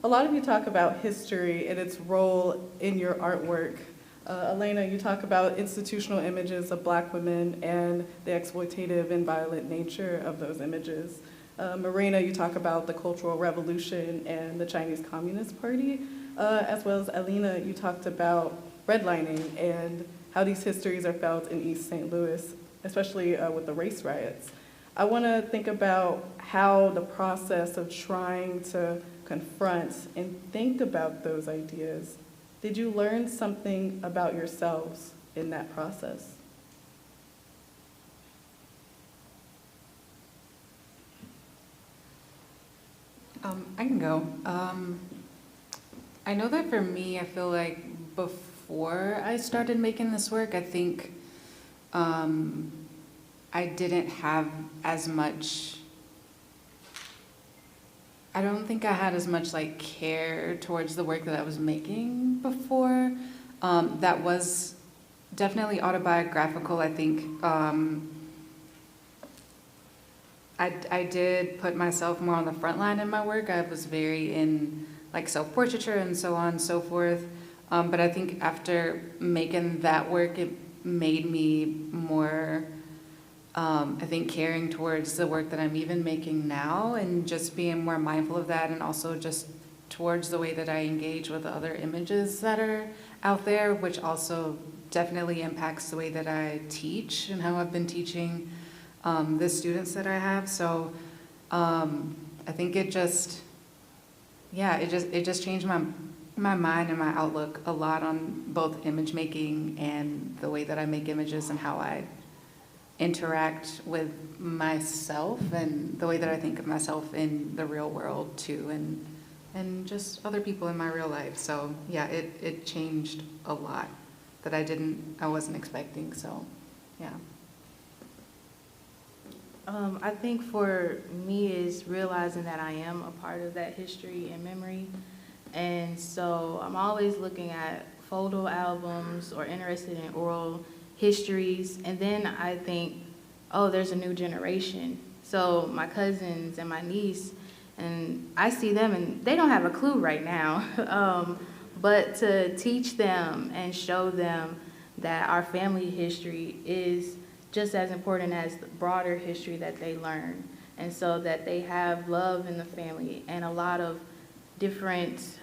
A lot of you talk about history and its role in your artwork. Elena, you talk about institutional images of Black women and the exploitative and violent nature of those images. Marina, you talk about the Cultural Revolution and the Chinese Communist Party, as well as Alina, you talked about redlining and how these histories are felt in East St. Louis, especially with the race riots. I want to think about how the process of trying to confront and think about those ideas, did you learn something about yourselves in that process? I can go. I know that for me, I feel like before I started making this work, I think I didn't have as much, I don't think I had as much like care towards the work that I was making before. That was definitely autobiographical, I think. I did put myself more on the front line in my work. I was very in like self-portraiture and so on and so forth. But I think after making that work, it made me more, I think, caring towards the work that I'm even making now and just being more mindful of that, and also just towards the way that I engage with the other images that are out there, which also definitely impacts the way that I teach and how I've been teaching the students that I have. So I think it just changed my mind and my outlook a lot on both image making and the way that I make images and how I interact with myself and the way that I think of myself in the real world too, and just other people in my real life. So yeah, it changed a lot that I wasn't expecting. So yeah. I think for me is realizing that I am a part of that history and memory. And so I'm always looking at photo albums or interested in oral histories. And then I think, oh, there's a new generation. So my cousins and my niece, and I see them and they don't have a clue right now. But to teach them and show them that our family history is just as important as the broader history that they learn. And so that they have love in the family and a lot of different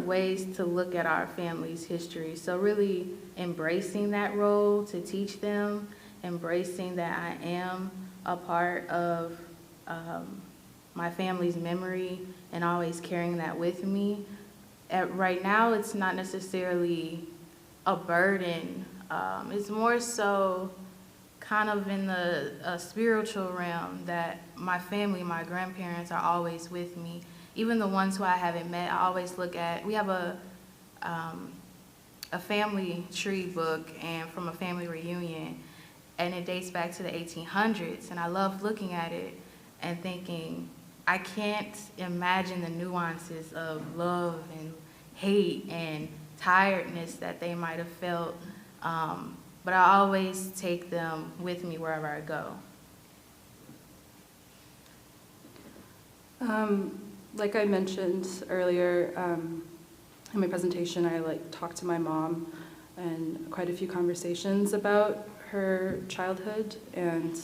ways to look at our family's history. So really embracing that role to teach them, embracing that I am a part of my family's memory and always carrying that with me. Right now, it's not necessarily a burden. It's more so kind of in the spiritual realm that my family, my grandparents are always with me. Even the ones who I haven't met, I always look at, we have a family tree book and from a family reunion, and it dates back to the 1800s, and I love looking at it and thinking, I can't imagine the nuances of love and hate and tiredness that they might have felt, but I always take them with me wherever I go. Like I mentioned earlier in my presentation, I talked to my mom and quite a few conversations about her childhood, and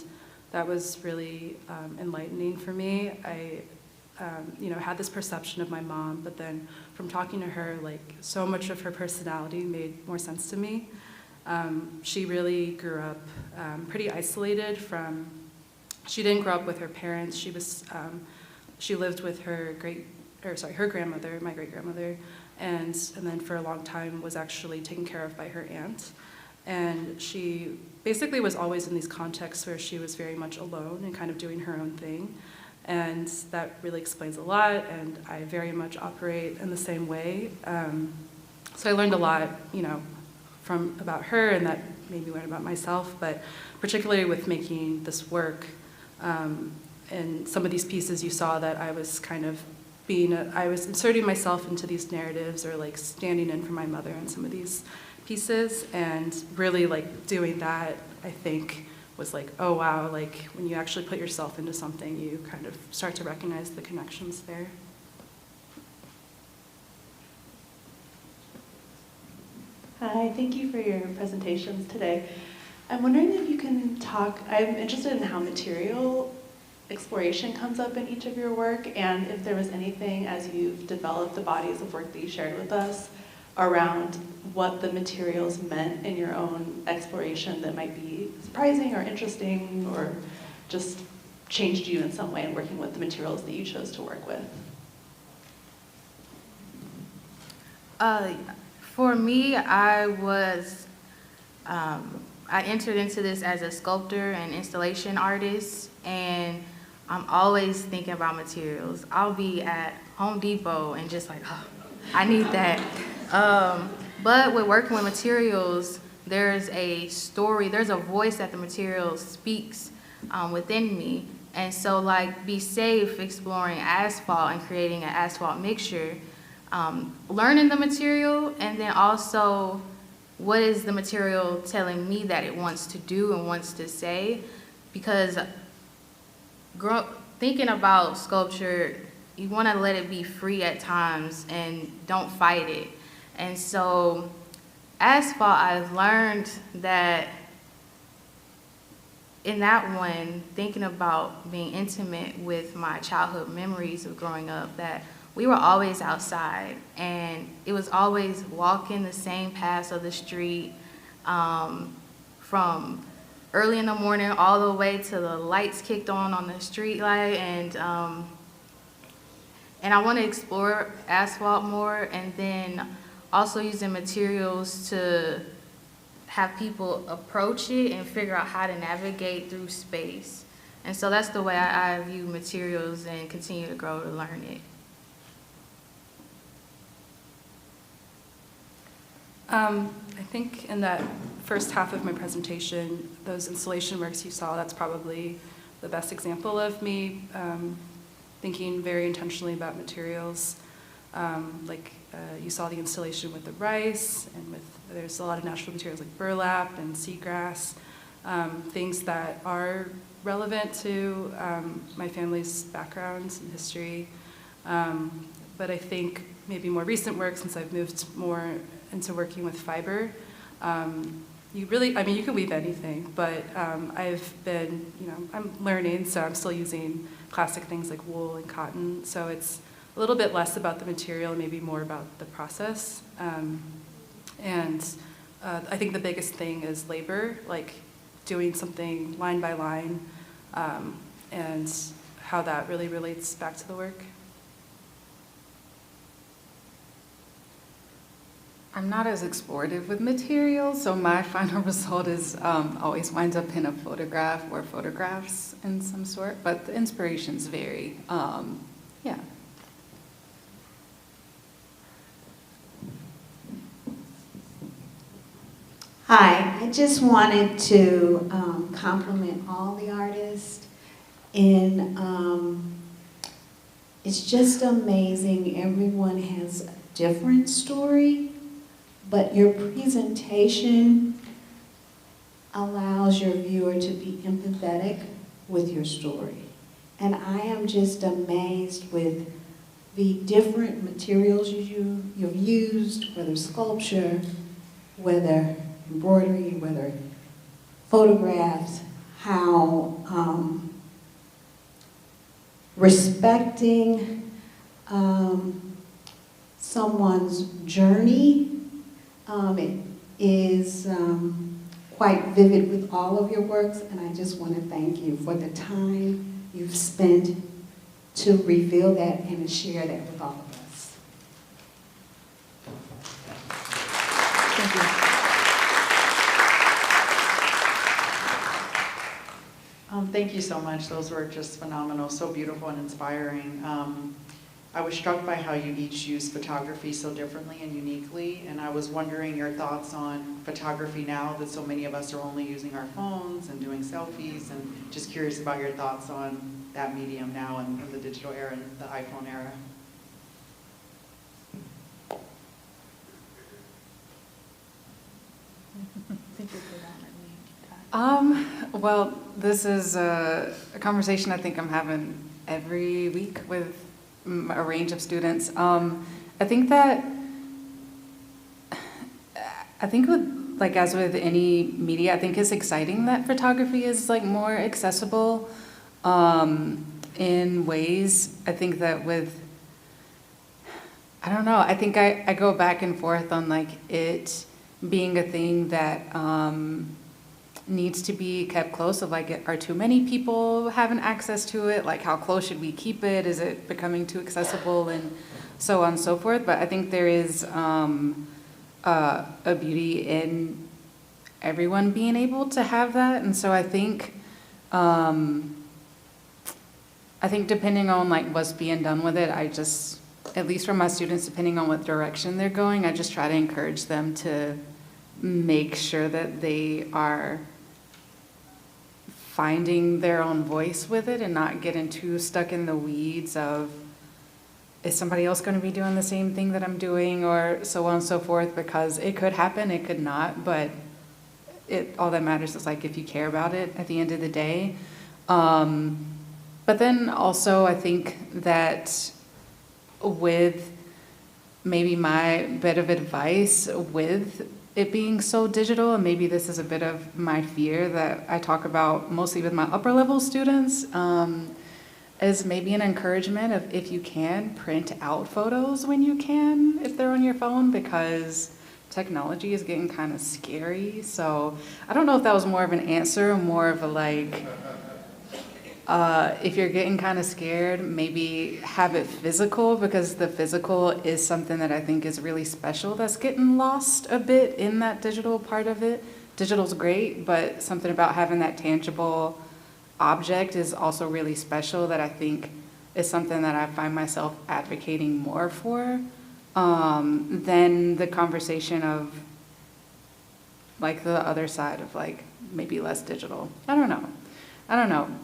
that was really enlightening for me. I had this perception of my mom, but then from talking to her, so much of her personality made more sense to me. She really grew up pretty isolated from. She didn't grow up with her parents. She lived with her grandmother, my great-grandmother, and then for a long time was actually taken care of by her aunt. And she basically was always in these contexts where she was very much alone and kind of doing her own thing. And that really explains a lot, and I very much operate in the same way. So I learned a lot, about her, and that made me learn about myself, but particularly with making this work, and some of these pieces you saw that I was kind of I was inserting myself into these narratives or standing in for my mother in some of these pieces, and really doing that, I think, was oh wow, when you actually put yourself into something, you kind of start to recognize the connections there. Hi, thank you for your presentations today. I'm wondering if you can talk, I'm interested in how material exploration comes up in each of your work, and if there was anything as you've developed the bodies of work that you shared with us around what the materials meant in your own exploration that might be surprising or interesting or just changed you in some way in working with the materials that you chose to work with. For me, I entered into this as a sculptor and installation artist, and I'm always thinking about materials. I'll be at Home Depot and just oh, I need that. But with working with materials, there's a story, there's a voice that the material speaks within me. And so Be Safe, exploring asphalt and creating an asphalt mixture, learning the material, and then also what is the material telling me that it wants to do and wants to say. Because thinking about sculpture, you want to let it be free at times and don't fight it. And so asphalt, I've learned that in that one, thinking about being intimate with my childhood memories of growing up, that we were always outside, and it was always walking the same paths of the street, from early in the morning all the way to the lights kicked on the street light, and I want to explore asphalt more, and then also using materials to have people approach it and figure out how to navigate through space. And so that's the way I view materials and continue to grow to learn it. I think in that first half of my presentation, those installation works you saw, that's probably the best example of me thinking very intentionally about materials. You saw the installation with the rice, and there's a lot of natural materials like burlap and seagrass, things that are relevant to my family's backgrounds and history. But I think maybe more recent work, since I've moved more into working with fiber, you can weave anything, but I've been, I'm learning, so I'm still using classic things like wool and cotton, so it's a little bit less about the material, maybe more about the process. And I think the biggest thing is labor, doing something line by line, and how that really relates back to the work. I'm not as explorative with materials, so my final result is always winds up in a photograph or photographs in some sort, but the inspirations vary. Yeah. Hi, I just wanted to compliment all the artists, and it's just amazing. Everyone has a different story, but your presentation allows your viewer to be empathetic with your story. And I am just amazed with the different materials you've used, whether sculpture, whether embroidery, whether photographs, how respecting someone's journey is quite vivid with all of your works, and I just want to thank you for the time you've spent to reveal that and to share that with all of us. Thank you. Thank you so much. Those were just phenomenal, so beautiful and inspiring. I was struck by how you each use photography so differently and uniquely, and I was wondering your thoughts on photography now that so many of us are only using our phones and doing selfies, and just curious about your thoughts on that medium now in the digital era and the iPhone era. Well, this is a conversation I think I'm having every week with a range of students. I think with, like, as with any media, I think it's exciting that photography is like more accessible in ways. I think that with, I don't know, I think I go back and forth on like it being a thing that needs to be kept close, of like, are too many people having access to it? Like, how close should we keep it? Is it becoming too accessible, and so on and so forth? But I think there is a beauty in everyone being able to have that. And so I think depending on like what's being done with it, I just, at least for my students, depending on what direction they're going, I just try to encourage them to make sure that they are finding their own voice with it and not getting too stuck in the weeds of, is somebody else going to be doing the same thing that I'm doing, or so on and so forth, because it could happen, it could not, but all that matters is like if you care about it at the end of the day. But then also I think that with maybe my bit of advice with it being so digital, and maybe this is a bit of my fear that I talk about mostly with my upper level students, is maybe an encouragement of, if you can, print out photos when you can, if they're on your phone, because technology is getting kind of scary. So I don't know if that was more of an answer, or more of a like, if you're getting kind of scared, maybe have it physical, because the physical is something that I think is really special that's getting lost a bit in that digital part of it. Digital's great, but something about having that tangible object is also really special, that I think is something that I find myself advocating more for than the conversation of like the other side of like maybe less digital. I don't know.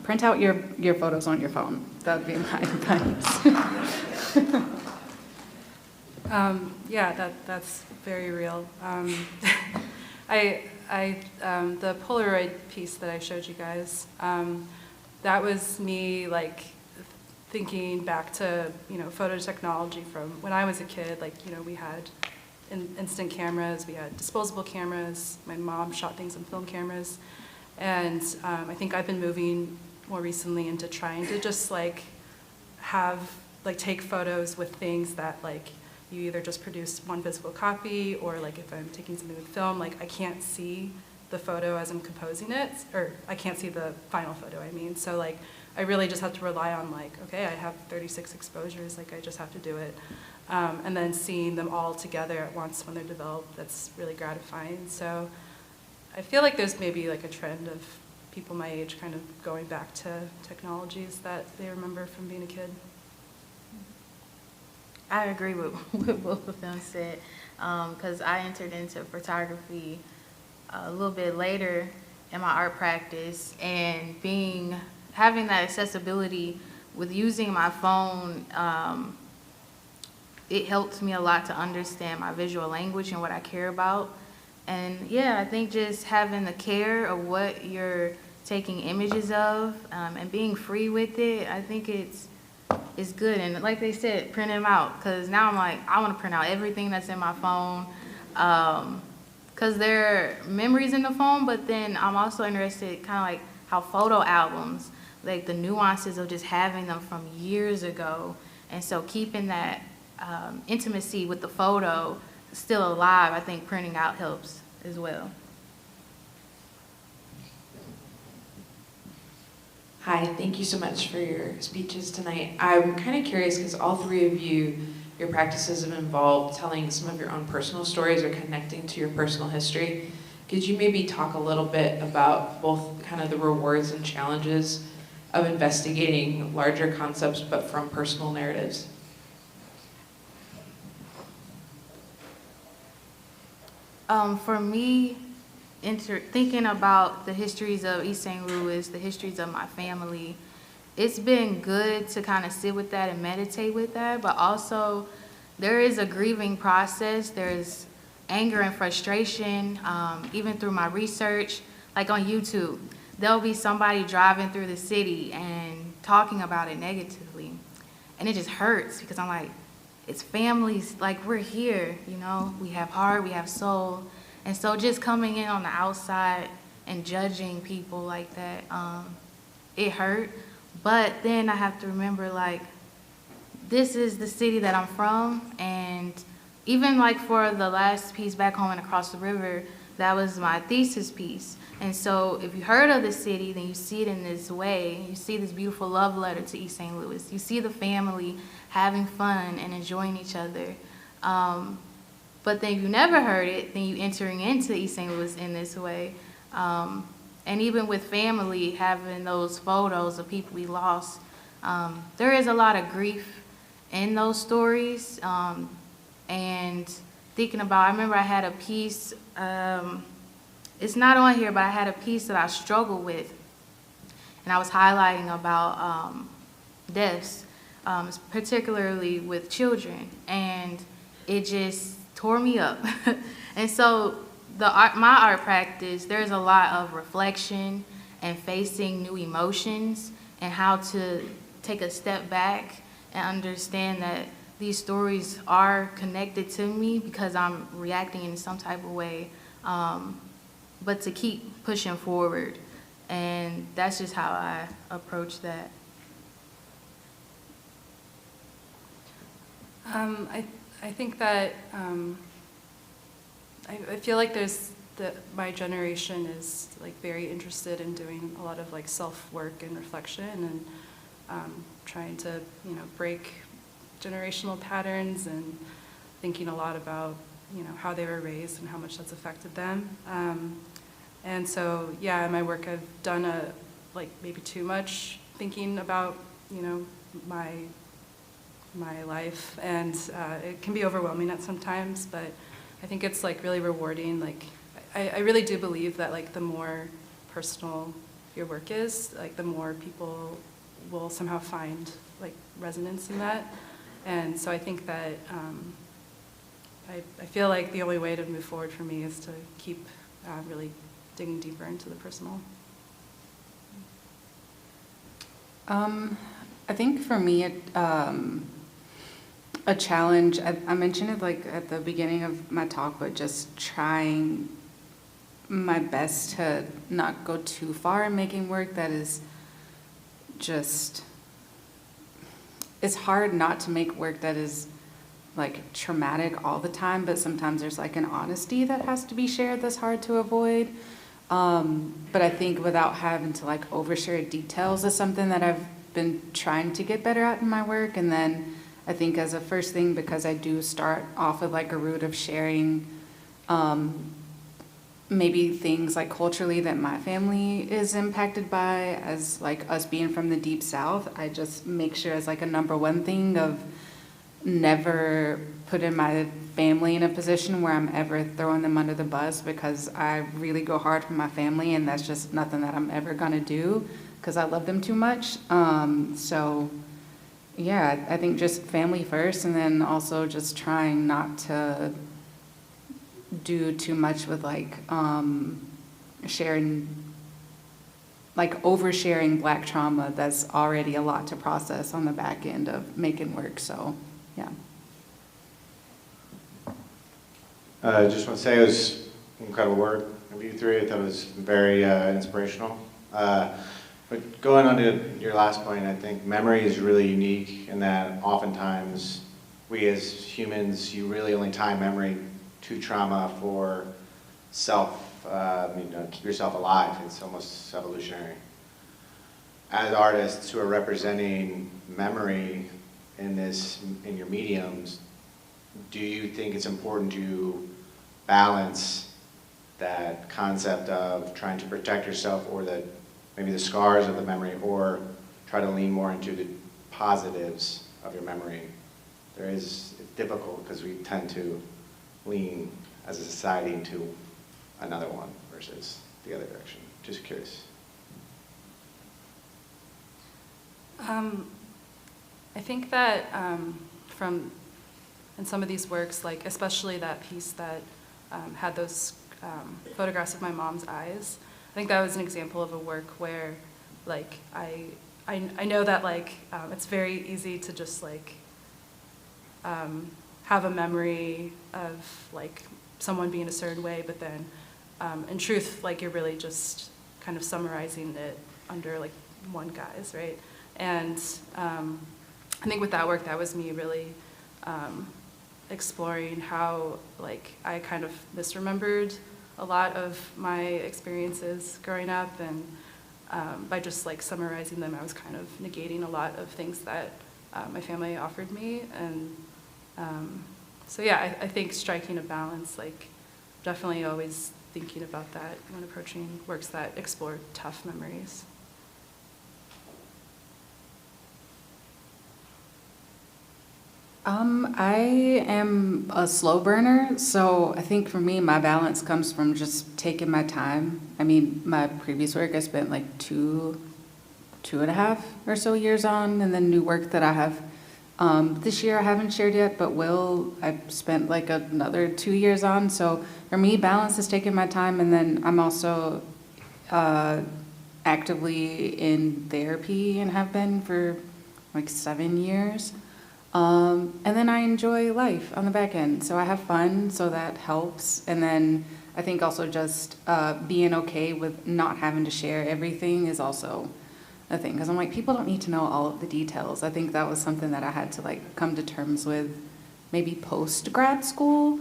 Print out your photos on your phone. That would be my advice. Yeah, that's very real. The Polaroid piece that I showed you guys, that was me like thinking back to, photo technology from when I was a kid. Like, we had instant cameras, we had disposable cameras. My mom shot things on film cameras. And I think I've been moving more recently into trying to just like take photos with things that like you either just produce one physical copy, or like if I'm taking something with film, like I can't see the photo as I'm composing it, or I can't see the final photo, I mean. So like I really just have to rely on like, okay, I have 36 exposures, like I just have to do it. And then seeing them all together at once when they're developed, that's really gratifying. So I feel like there's maybe like a trend of people my age kind of going back to technologies that they remember from being a kid. I agree with what both of them said, because I entered into photography a little bit later in my art practice, and having that accessibility with using my phone, it helps me a lot to understand my visual language and what I care about. And yeah, I think just having the care of what you're taking images of, and being free with it, I think it's it's good. And like they said, print them out, because now I'm like, I want to print out everything that's in my phone, because there are memories in the phone, but then I'm also interested kind of like how photo albums, like the nuances of just having them from years ago. And so keeping that intimacy with the photo still alive, I think printing out helps as well. Hi, thank you so much for your speeches tonight. I'm kind of curious because all three of you, your practices have involved telling some of your own personal stories or connecting to your personal history. Could you maybe talk a little bit about both kind of the rewards and challenges of investigating larger concepts but from personal narratives? For me, thinking about the histories of East St. Louis, the histories of my family, it's been good to kind of sit with that and meditate with that, but also there is a grieving process. There's anger and frustration, even through my research, like on YouTube. There'll be somebody driving through the city and talking about it negatively, and it just hurts because I'm like, it's families, like we're here, you know, we have heart, we have soul. And so just coming in on the outside and judging people like that, it hurt. But then I have to remember, like, this is the city that I'm from. And even like for the last piece, Back Home and Across the River, that was my thesis piece. And so if you heard of the city, then you see it in this way. You see this beautiful love letter to East St. Louis. You see the family having fun and enjoying each other. But then if you never heard it, then you entering into East St. Louis in this way. And even with family, having those photos of people we lost, there is a lot of grief in those stories. And thinking about, I remember I had a piece, it's not on here, but I had a piece that I struggled with. And I was highlighting about deaths, particularly with children. And it just tore me up. And so my art practice, there's a lot of reflection and facing new emotions and how to take a step back and understand that these stories are connected to me because I'm reacting in some type of way, but to keep pushing forward. And that's just how I approach that. I think that I feel like my generation is like very interested in doing a lot of like self-work and reflection and trying to, you know, break generational patterns and thinking a lot about, you know, how they were raised and how much that's affected them. And so, yeah, in my work I've done like maybe too much thinking about, you know, my life, and it can be overwhelming at sometimes, but I think it's like really rewarding. Like I really do believe that like the more personal your work is, like the more people will somehow find like resonance in that. And so I think that I feel like the only way to move forward for me is to keep really digging deeper into the personal. I think for me, a challenge, I mentioned it like at the beginning of my talk, but just trying my best to not go too far in making work that is just, it's hard not to make work that is like traumatic all the time, but sometimes there's like an honesty that has to be shared that's hard to avoid. But I think without having to like overshare details is something that I've been trying to get better at in my work. And then I think as a first thing, because I do start off with like a root of sharing maybe things like culturally that my family is impacted by, as like us being from the Deep South, I just make sure as like a number one thing of never putting my family in a position where I'm ever throwing them under the bus, because I really go hard for my family and that's just nothing that I'm ever gonna do because I love them too much. So yeah, I think just family first, and then also just trying not to do too much with like sharing like oversharing Black trauma, that's already a lot to process on the back end of making work, so, yeah. I just want to say it was incredible work of you three. I thought it was very inspirational. But going on to your last point, I think memory is really unique in that oftentimes we as humans, you really only tie memory to trauma for keep yourself alive. It's almost evolutionary. As artists who are representing memory in your mediums, do you think it's important to balance that concept of trying to protect yourself or maybe the scars of the memory, or try to lean more into the positives of your memory? It's difficult because we tend to lean as a society into another one versus the other direction. Just curious. I think that in some of these works, like especially that piece that had those photographs of my mom's eyes, I think that was an example of a work where, like, I know that, like, it's very easy to just, like, have a memory of, like, someone being a certain way, but then, in truth, like, you're really just kind of summarizing it under, like, one guise, right? And I think with that work, that was me really exploring how, like, I kind of misremembered a lot of my experiences growing up, and by just like summarizing them, I was kind of negating a lot of things that my family offered me. And so yeah, I think striking a balance, like definitely always thinking about that when approaching works that explore tough memories. I am a slow burner, so I think for me, my balance comes from just taking my time. I mean, my previous work I spent like two and a half or so years on, and then new work that I have this year I haven't shared yet, but I spent like another 2 years on. So for me, balance is taking my time, and then I'm also actively in therapy and have been for like 7 years. And then I enjoy life on the back end. So I have fun, so that helps. And then I think also just being okay with not having to share everything is also a thing. Because I'm like, people don't need to know all of the details. I think that was something that I had to like come to terms with maybe post-grad school.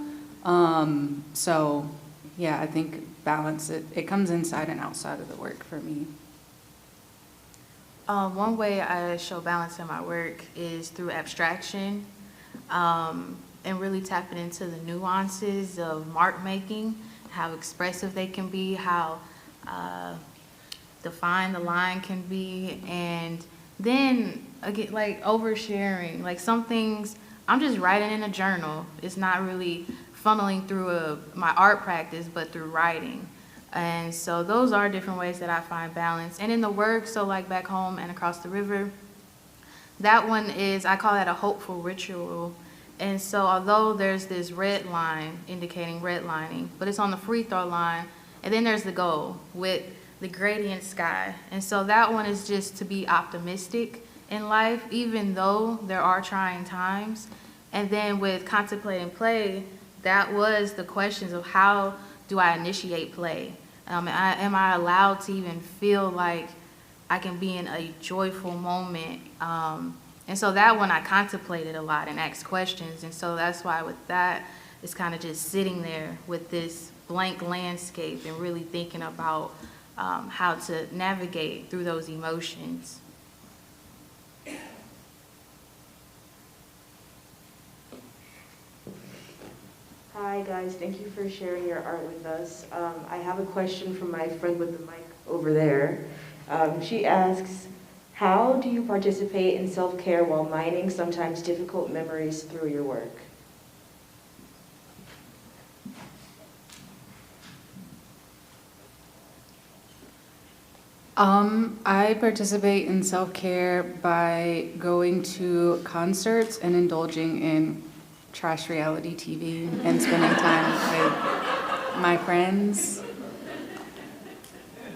So yeah, I think balance, it comes inside and outside of the work for me. One way I show balance in my work is through abstraction, and really tapping into the nuances of mark making, how expressive they can be, how defined the line can be, and then again, like oversharing. Like some things, I'm just writing in a journal. It's not really funneling through my art practice, but through writing. And so those are different ways that I find balance. And in the work, so like Back Home and Across the River, that one is, I call that a hopeful ritual. And so although there's this red line indicating redlining, but it's on the free throw line, and then there's the goal with the gradient sky. And so that one is just to be optimistic in life, even though there are trying times. And then with Contemplating Play, that was the questions of how do I initiate play? Am I allowed to even feel like I can be in a joyful moment? And so that one I contemplated a lot and asked questions. And so that's why with that, it's kind of just sitting there with this blank landscape and really thinking about how to navigate through those emotions. Hi guys, thank you for sharing your art with us. I have a question from my friend with the mic over there. She asks, how do you participate in self-care while mining sometimes difficult memories through your work? I participate in self-care by going to concerts and indulging in trash reality TV and spending time with my friends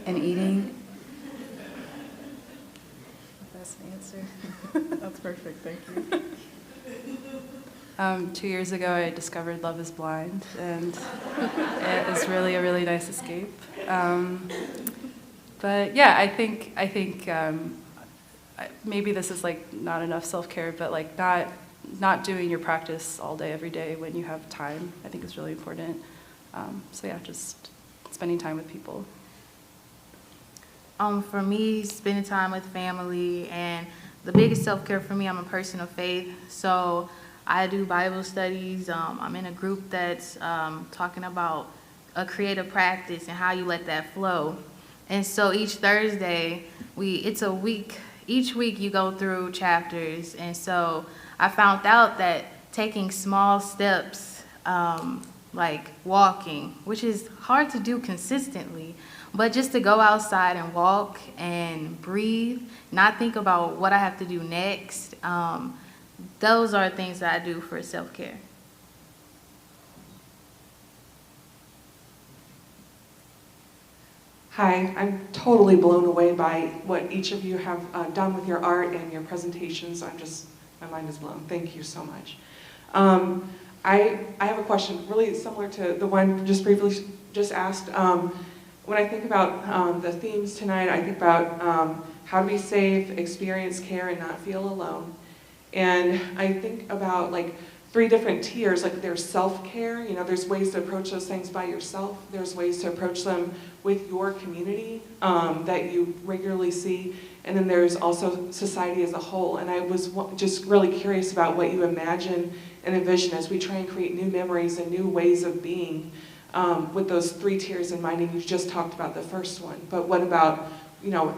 and eating. honest answer. That's perfect, thank you. 2 years ago, I discovered Love is Blind, and it was really a really nice escape. But yeah, I think maybe this is like not enough self-care, but like not doing your practice all day, every day when you have time, I think is really important. So yeah, just spending time with people. For me, spending time with family, and the biggest self-care for me, I'm a person of faith, so I do Bible studies. I'm in a group that's talking about a creative practice and how you let that flow. And so each Thursday, it's a week. Each week you go through chapters, and so I found out that taking small steps, like walking, which is hard to do consistently, but just to go outside and walk and breathe, not think about what I have to do next, those are things that I do for self-care. Hi, I'm totally blown away by what each of you have done with your art and your presentations. My mind is blown. Thank you so much. I have a question really similar to the one just briefly asked. When I think about the themes tonight, I think about how to be safe, experience care, and not feel alone. And I think about like 3 different tiers, like there's self-care, there's ways to approach those things by yourself. There's ways to approach them with your community that you regularly see. And then there's also society as a whole. And I was just really curious about what you imagine and envision as we try and create new memories and new ways of being with those 3 tiers in mind. And you just talked about the first one. But what about,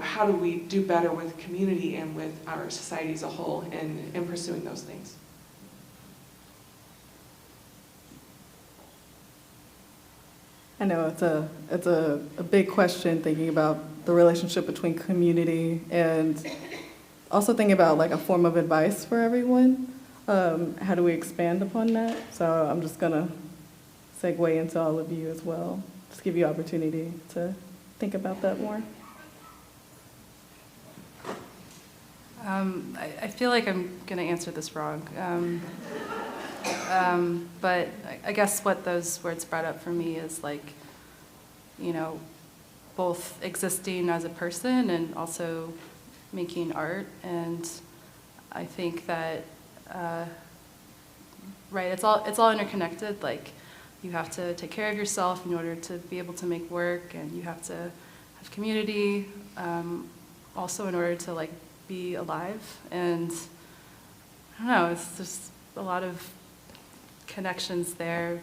how do we do better with community and with our society as a whole in pursuing those things? I know it's a big question, thinking about the relationship between community and also thinking about like a form of advice for everyone. How do we expand upon that? So I'm just gonna segue into all of you as well. Just give you opportunity to think about that more. I feel like I'm gonna answer this wrong. But I guess what those words brought up for me is like, both existing as a person and also making art. And I think that, right, it's all interconnected. Like, you have to take care of yourself in order to be able to make work, and you have to have community, also in order to like be alive. And I don't know, it's just a lot of connections there.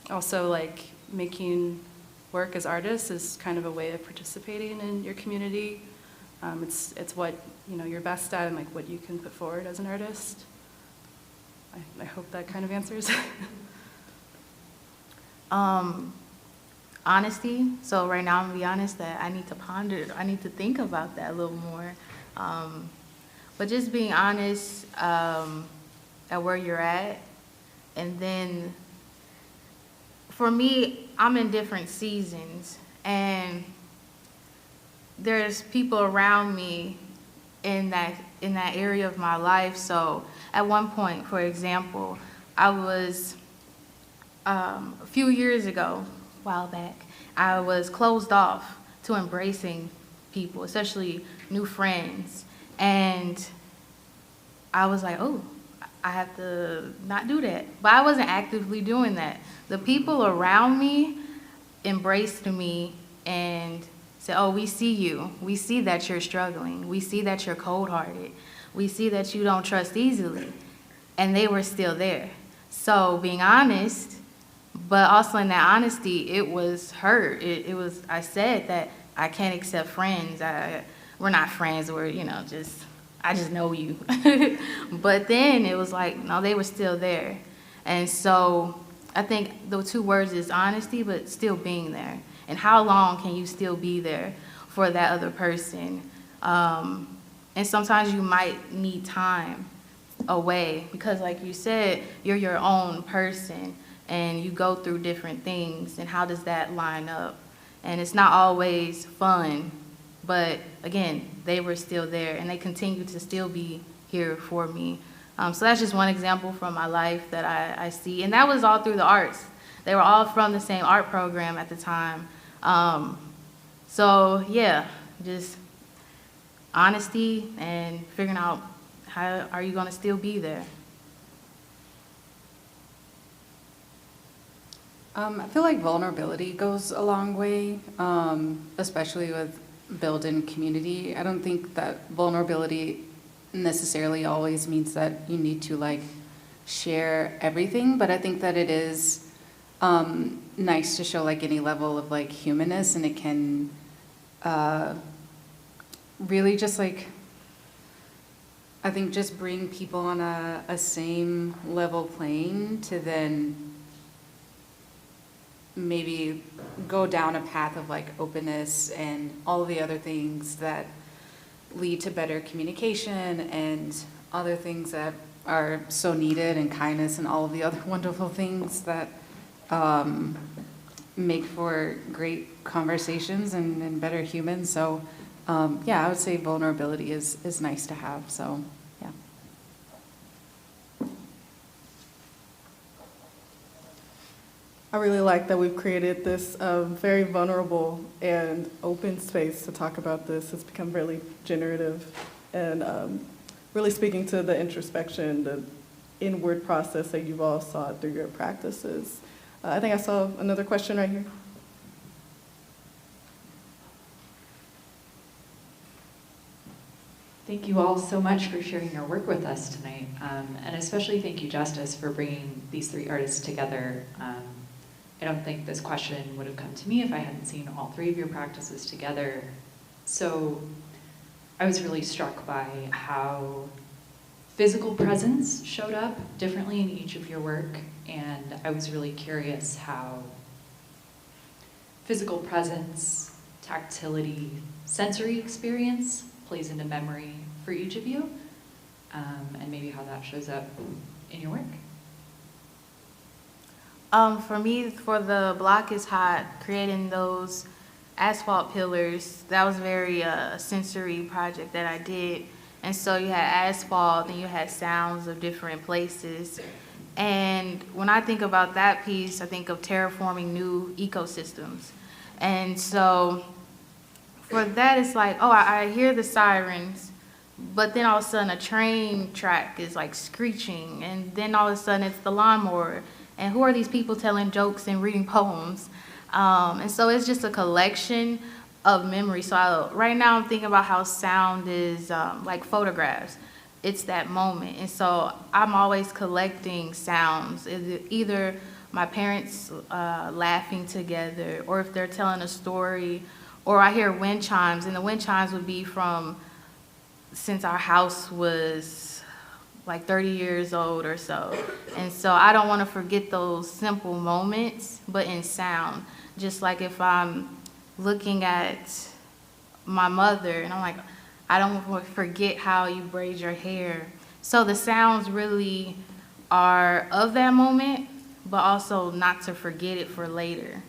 Also, like, making work as artists is kind of a way of participating in your community. It's what you're best at and like what you can put forward as an artist. I hope that kind of answers. Honesty. So right now I'm gonna be honest that I need to ponder. I need to think about that a little more. But just being honest at where you're at. And then for me, I'm in different seasons, and there's people around me in that area of my life. So at one point, for example, I was a few years ago, a while back, I was closed off to embracing people, especially new friends. And I was like, oh, I have to not do that. But I wasn't actively doing that. The people around me embraced me and said, oh, we see you. We see that you're struggling. We see that you're cold-hearted. We see that you don't trust easily. And they were still there. So being honest, but also in that honesty, it was hurt. I said that I can't accept friends. We're not friends. We're, I just know you. But then it was like, no, they were still there. And so I think the 2 words is honesty, but still being there. And how long can you still be there for that other person? And sometimes you might need time away because, like you said, you're your own person and you go through different things. And how does that line up? And it's not always fun But again, they were still there, and they continue to still be here for me. So that's just one example from my life that I see. And that was all through the arts. They were all from the same art program at the time. So yeah, just honesty and figuring out how are you going to still be there. I feel like vulnerability goes a long way, especially with building community. I don't think that vulnerability necessarily always means that you need to like share everything, but I think that it is nice to show like any level of like humanness, and it can really just like, I think just bring people on a same level plane to then maybe go down a path of like openness and all of the other things that lead to better communication and other things that are so needed, and kindness and all of the other wonderful things that make for great conversations and better humans. So yeah, I would say vulnerability is nice to have, so yeah. I really like that we've created this very vulnerable and open space to talk about this. It's become really generative and really speaking to the introspection, the inward process that you've all sought through your practices. I think I saw another question right here. Thank you all so much for sharing your work with us tonight. And especially thank you, Justice, for bringing these three artists together. I don't think this question would have come to me if I hadn't seen all three of your practices together. So I was really struck by how physical presence showed up differently in each of your work. And I was really curious how physical presence, tactility, sensory experience plays into memory for each of you, and maybe how that shows up in your work. For me, for the Block is Hot, creating those asphalt pillars, that was very sensory project that I did. And so you had asphalt and you had sounds of different places. And when I think about that piece, I think of terraforming new ecosystems. And so for that, it's like, oh, I hear the sirens, but then all of a sudden a train track is like screeching, and then all of a sudden it's the lawnmower. And who are these people telling jokes and reading poems? And so it's just a collection of memories. So right now I'm thinking about how sound is like photographs. It's that moment. And so I'm always collecting sounds, either my parents laughing together, or if they're telling a story, or I hear wind chimes, and the wind chimes would be from since our house was like 30 years old or so. And so I don't want to forget those simple moments, but in sound. Just like if I'm looking at my mother and I'm like, I don't want to forget how you braid your hair. So the sounds really are of that moment, but also not to forget it for later.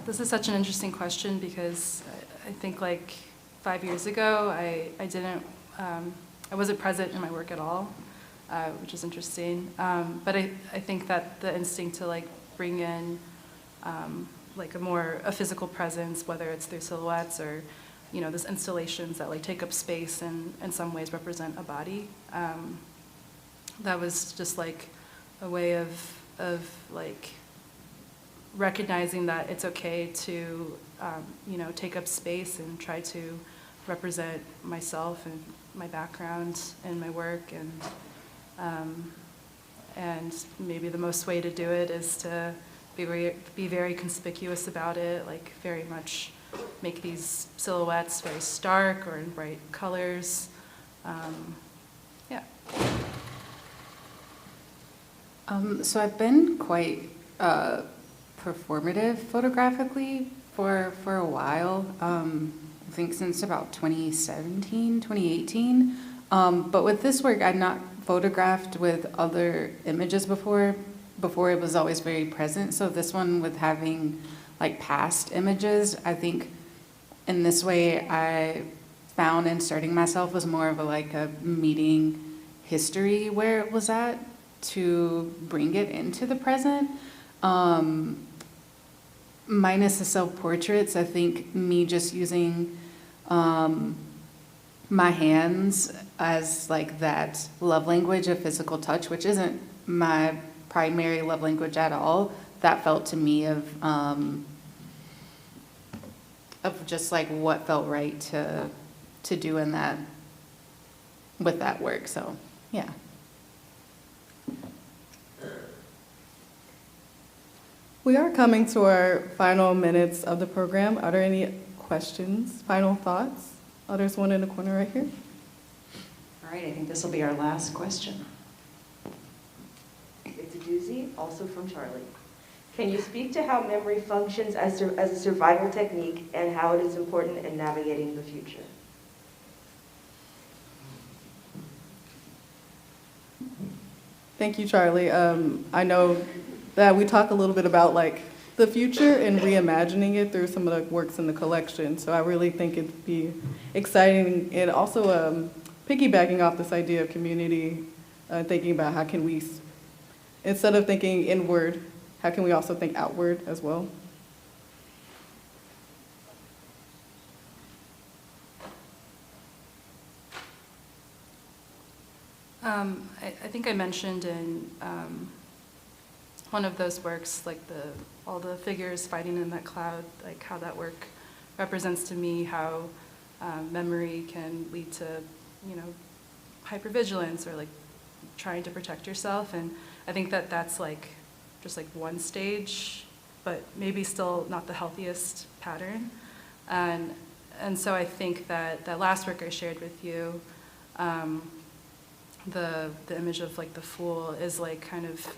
This is such an interesting question because I think like 5 years ago, I wasn't present in my work at all, which is interesting. But I think that the instinct to like bring in like a physical presence, whether it's through silhouettes or, you know, these installations that like take up space and in some ways represent a body. That was just like a way of like recognizing that it's okay to, you know, take up space and try to represent myself and my background and my work, and maybe the most way to do it is to be very conspicuous about it, like very much make these silhouettes very stark or in bright colors. Yeah. So I've been quite performative photographically for a while. I think since about 2017, 2018. But with this work, I've not photographed with other images before. before it was always very present. So this one with having like past images, I think in this way I found inserting myself was more of a meeting history where it was at to bring it into the present. Minus the self-portraits, I think me just using my hands as like that love language of physical touch, which isn't my primary love language at all, that felt to me of just like what felt right to do in that, with that work, so yeah. We are coming to our final minutes of the program. Are there any questions, final thoughts? Oh, there's one in the corner right here. All right, I think this will be our last question. It's a doozy, also from Charlie. Can you speak to how memory functions as a survival technique and how it is important in navigating the future? Thank you, Charlie. I know that we talk a little bit about like the future and reimagining it through some of the works in the collection. So I really think it'd be exciting, and also piggybacking off this idea of community, thinking about how can we, instead of thinking inward, how can we also think outward as well? I think I mentioned in one of those works, like all the figures fighting in that cloud, like how that work represents to me how memory can lead to, hypervigilance or like trying to protect yourself. And I think that that's like just like one stage, but maybe still not the healthiest pattern. And so I think that last work I shared with you, the image of like the fool is like kind of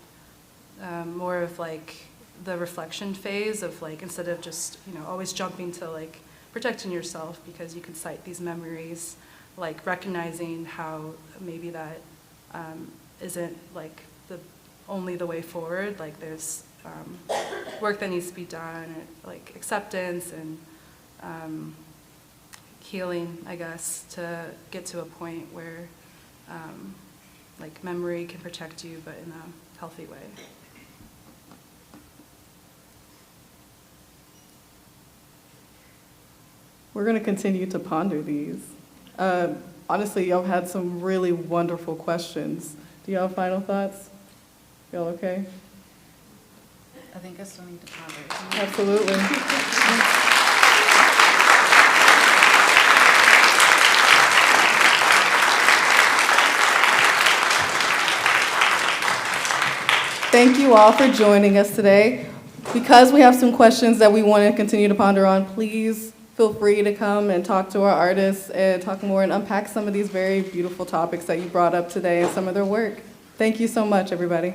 more of like the reflection phase of like, instead of just, always jumping to like protecting yourself because you can cite these memories, like recognizing how maybe that isn't like only the way forward. Like there's work that needs to be done, like acceptance and healing, I guess, to get to a point where like memory can protect you, but in a healthy way. We're going to continue to ponder these. Honestly, y'all had some really wonderful questions. Do y'all have final thoughts? Y'all okay? I think I still need to ponder. Absolutely. Thank you all for joining us today. Because we have some questions that we want to continue to ponder on, please feel free to come and talk to our artists and talk more and unpack some of these very beautiful topics that you brought up today and some of their work. Thank you so much, everybody.